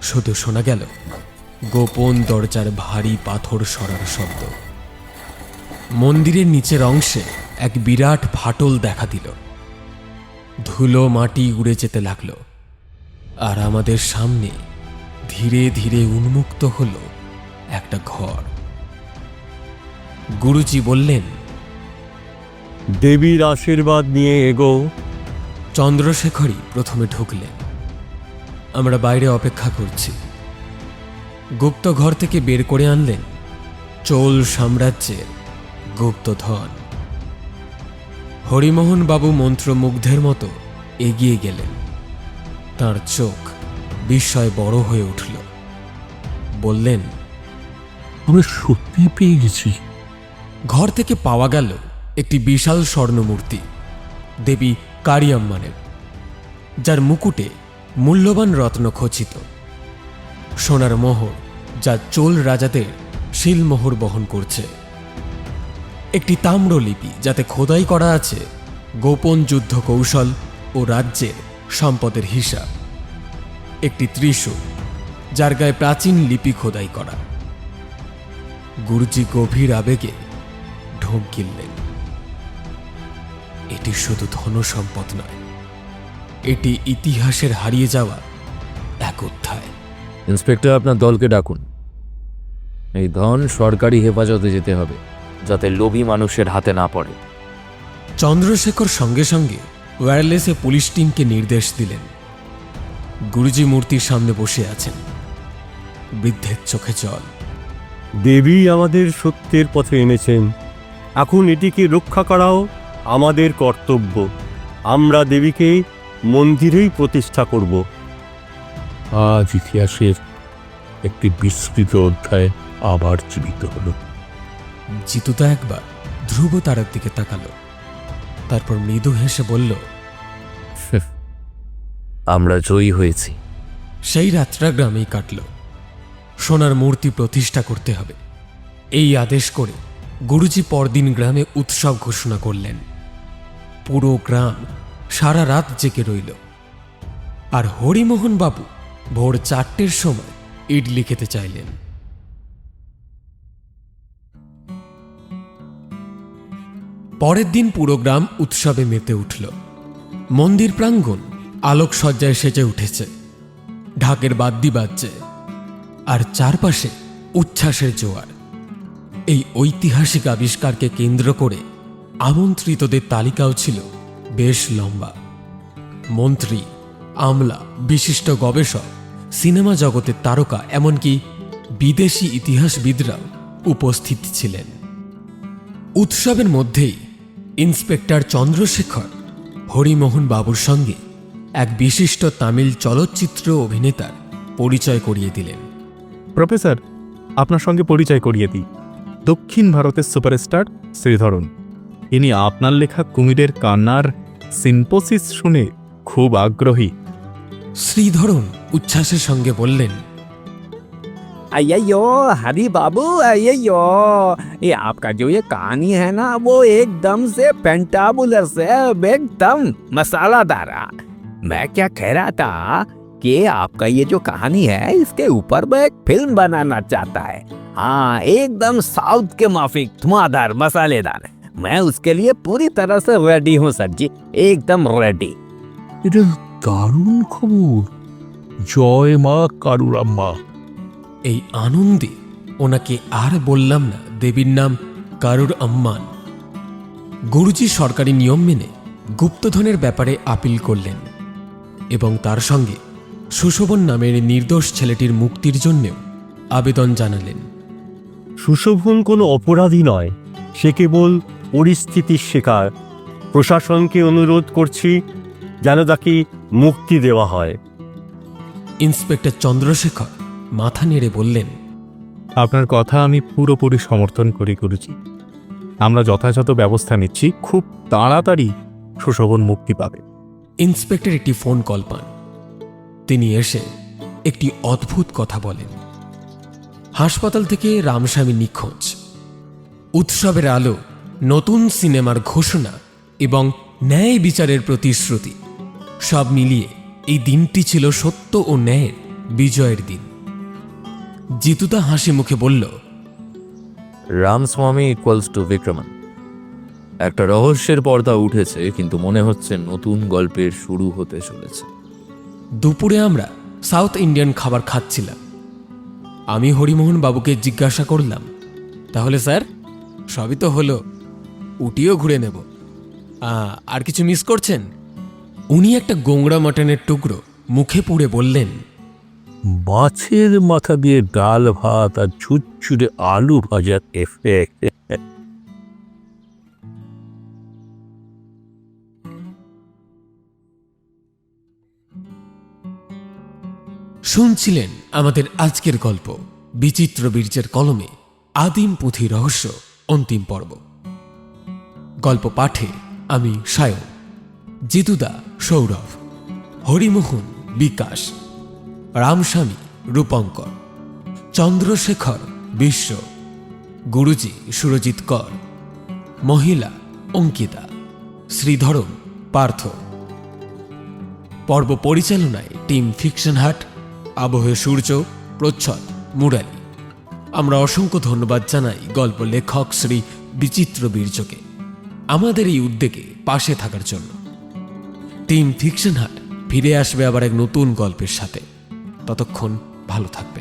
শুধু শোনা গেল গোপন দরজার ভারী পাথর সরার শব্দ। মন্দিরের নিচের অংশে এক বিরাট ফাটল দেখা দিল। ধুলো মাটি উড়ে যেতে লাগলো, আর আমাদের সামনে ধীরে ধীরে উন্মুক্ত হলো একটা ঘর। গুরুজি বললেন, দেবীর আশীর্বাদ নিয়ে এগো। চন্দ্রশেখরই প্রথমে ঢুকলেন। আমরা বাইরে অপেক্ষা করছি। গুপ্ত ঘর থেকে বের করে আনলেন চোল সাম্রাজ্যের গুপ্তধন। হরিমোহন বাবু মন্ত্রমুগ্ধের মতো এগিয়ে গেলেন। তার চোখ বিস্ময়ে বড় হয়ে উঠল। বললেন, আমরা সত্যি পেয়ে গেছি। ঘর থেকে পাওয়া গেল একটি বিশাল স্বর্ণমূর্তি, দেবী কারিয়াম্মানের, যার মুকুটে মূল্যবান রত্ন খচিত। সোনার মোহর, যা চোল রাজাদের শিলমোহর বহন করছে। একটি তাম্রলিপি, যাতে খোদাই করা আছে গোপন যুদ্ধ কৌশল ও রাজ্যের সম্পদের হিসাব। একটি ত্রিশূল, যার গায়ে প্রাচীন লিপি খোদাই করা। গুরুজি গভীর আবেগে ঢোক গিললেন। এটি শুধু ধন সম্পদ নয়, এটি ইতিহাসের হারিয়ে যাওয়া এক অধ্যায়। ইন্সপেক্টর, আপনার দলকে ডাকুন। এই ধন সরকারি হেফাজতে যেতে হবে, যাতে লোভী মানুষের হাতে না পড়ে। চন্দ্রশেখর সঙ্গে সঙ্গে ওয়্যারলেসে পুলিশ টিমকে নির্দেশ দিলেন। গুরুজি মূর্তির সামনে বসে আছেন, বৃদ্ধের চোখে জল। দেবী আমাদের সত্যের পথে এনেছেন, এখন এটিকে রক্ষা করাও আমাদের কর্তব্য। আমরা দেবীকে মন্দিরেই প্রতিষ্ঠা করব। আজ ইতিহাসের একটি বিস্তৃত অধ্যায় আবার জীবিত হলো। জিতুদা একবার ধ্রুব তারার দিকে তাকালো, তারপর মৃদু হেসে বলল, আমরা জয়ী হয়েছি। সেই রাতটা গ্রামেই কাটল। সোনার মূর্তি প্রতিষ্ঠা করতে হবে, এই আদেশ করে গুরুজি পরদিন গ্রামে উৎসব ঘোষণা করলেন। পুরো গ্রাম সারা রাত জেগে রইল। আর হরিমোহন বাবু ভোর 4টের সময় ইডলি খেতে চাইলেন। পরের দিন পুরো গ্রাম উৎসবে মেতে উঠল। মন্দির প্রাঙ্গণ আলোকসজ্জায় সেজে উঠেছে, ঢাকের বাদ্যি বাজছে, আর চারপাশে উচ্ছ্বাসের জোয়ার। এই ঐতিহাসিক আবিষ্কারকে কেন্দ্র করে আমন্ত্রিতদের তালিকাও ছিল বেশ লম্বা। মন্ত্রী, আমলা, বিশিষ্ট গবেষক, সিনেমা জগতের তারকা, এমনকি বিদেশি ইতিহাসবিদরাও উপস্থিত ছিলেন। উৎসবের মধ্যেই ইন্সপেক্টর চন্দ্রশেখর হরিমোহন বাবুর সঙ্গে এক বিশিষ্ট তামিল চলচ্চিত্র অভিনেতার পরিচয় করিয়ে দিলেন। প্রফেসর, আপনার সঙ্গে পরিচয় করিয়ে দিই। দক্ষিণ ভারতের সুপারস্টার শ্রীধরন। ইনি আপনার লেখা কুমিরের কান্নার সিম্পোসিস শুনে খুব আগ্রহী। শ্রীধরন উচ্ছ্বাসের সঙ্গে বললেন, अय्यो हरी बाबू अय्यो, ये आपका जो ये कहानी है ना वो एकदम से पेंटाबुलर से एकदम मसालादार है। मैं क्या कह रहा था कि आपका ये जो कहानी है इसके ऊपर मैं एक फिल्म बनाना चाहता है। हाँ, एकदम साउथ के माफिक धुआंधार मसालेदार। मैं उसके लिए पूरी तरह से रेडी हूँ सर जी, एकदम रेडी। এটা দারুণ খবর। জয় মা কারুরাম্মা। এই আনন্দে ওনাকে আর বললাম না দেবীর নাম কারুর আম্মান। গুরুজি সরকারি নিয়ম মেনে গুপ্তধনের ব্যাপারে আপিল করলেন এবং তার সঙ্গে সুশোভন নামের নির্দোষ ছেলেটির মুক্তির জন্যেও আবেদন জানালেন। সুশোভন কোনো অপরাধী নয়, সে কেবল পরিস্থিতির শিকার। প্রশাসনকে অনুরোধ করছি যেন তাকে মুক্তি দেওয়া হয়। ইন্সপেক্টর চন্দ্রশেখর মাথা নেড়ে বললেন, আপনার কথা আমি পুরোপুরি সমর্থন করি গুরুজি। আমরা যথাযথ ব্যবস্থা নিচ্ছি, খুব তাড়াতাড়ি সুশোভন মুক্তি পাবে। ইন্সপেক্টর একটি ফোন কল পান। তিনি এসে একটি অদ্ভুত কথা বলেন। হাসপাতাল থেকে রামস্বামী নিখোঁজ, উৎসবের আলো, নতুন সিনেমার ঘোষণা এবং ন্যায় বিচারের প্রতিশ্রুতি, সব মিলিয়ে এই দিনটি ছিল সত্য ও ন্যায়ের বিজয়ের দিন। জিতুদা হাসি মুখে বলল, রামস্বামী ইকুয়ালস টু বিক্রমন। একটা রহস্যের পর্দা উঠেছে, কিন্তু মনে হচ্ছে নতুন গল্পের শুরু হতে চলেছে। দুপুরে আমরা সাউথ ইন্ডিয়ান খাবার খাচ্ছিলাম। আমি হরিমোহন বাবুকে জিজ্ঞাসা করলাম, তাহলে স্যার সবই তো হলো, উটিও ঘুরে নেব, আর কিছু মিস করছেন? উনি একটা গোংড়া মাটনের টুকরো মুখে পুড়ে বললেন, মাছের মাথা দিয়ে ডাল ভাত আর ঝুরঝুরে আলু ভাজার এফেক্ট। শুনছিলেন আমাদের আজকের গল্প বিচিত্র বীর্যের কলমে আদিম পুঁথি রহস্য অন্তিম পর্ব। গল্প পাঠে আমি সায়ন, জিতুদা সৌরভ, হরিমোহন বিকাশ, রামস্বামী রূপঙ্কর, চন্দ্রশেখর বিশ্ব, গুরুজি সুরজিৎ কর, মহিলা অঙ্কিতা, শ্রীধরন পার্থ। পর্ব পরিচালনায় টিম ফিকশন হাট, আবহে সূর্য, প্রচ্ছদ মুরালি। আমরা অসংখ্য ধন্যবাদ জানাই গল্প লেখক শ্রী বিচিত্র বীর্যকে আমাদের এই উদ্যোগে পাশে থাকার জন্য। টিম ফিকশন হাট ফিরে আসবে আবার এক নতুন গল্পের সাথে। ততক্ষণ ভালো থাকবে।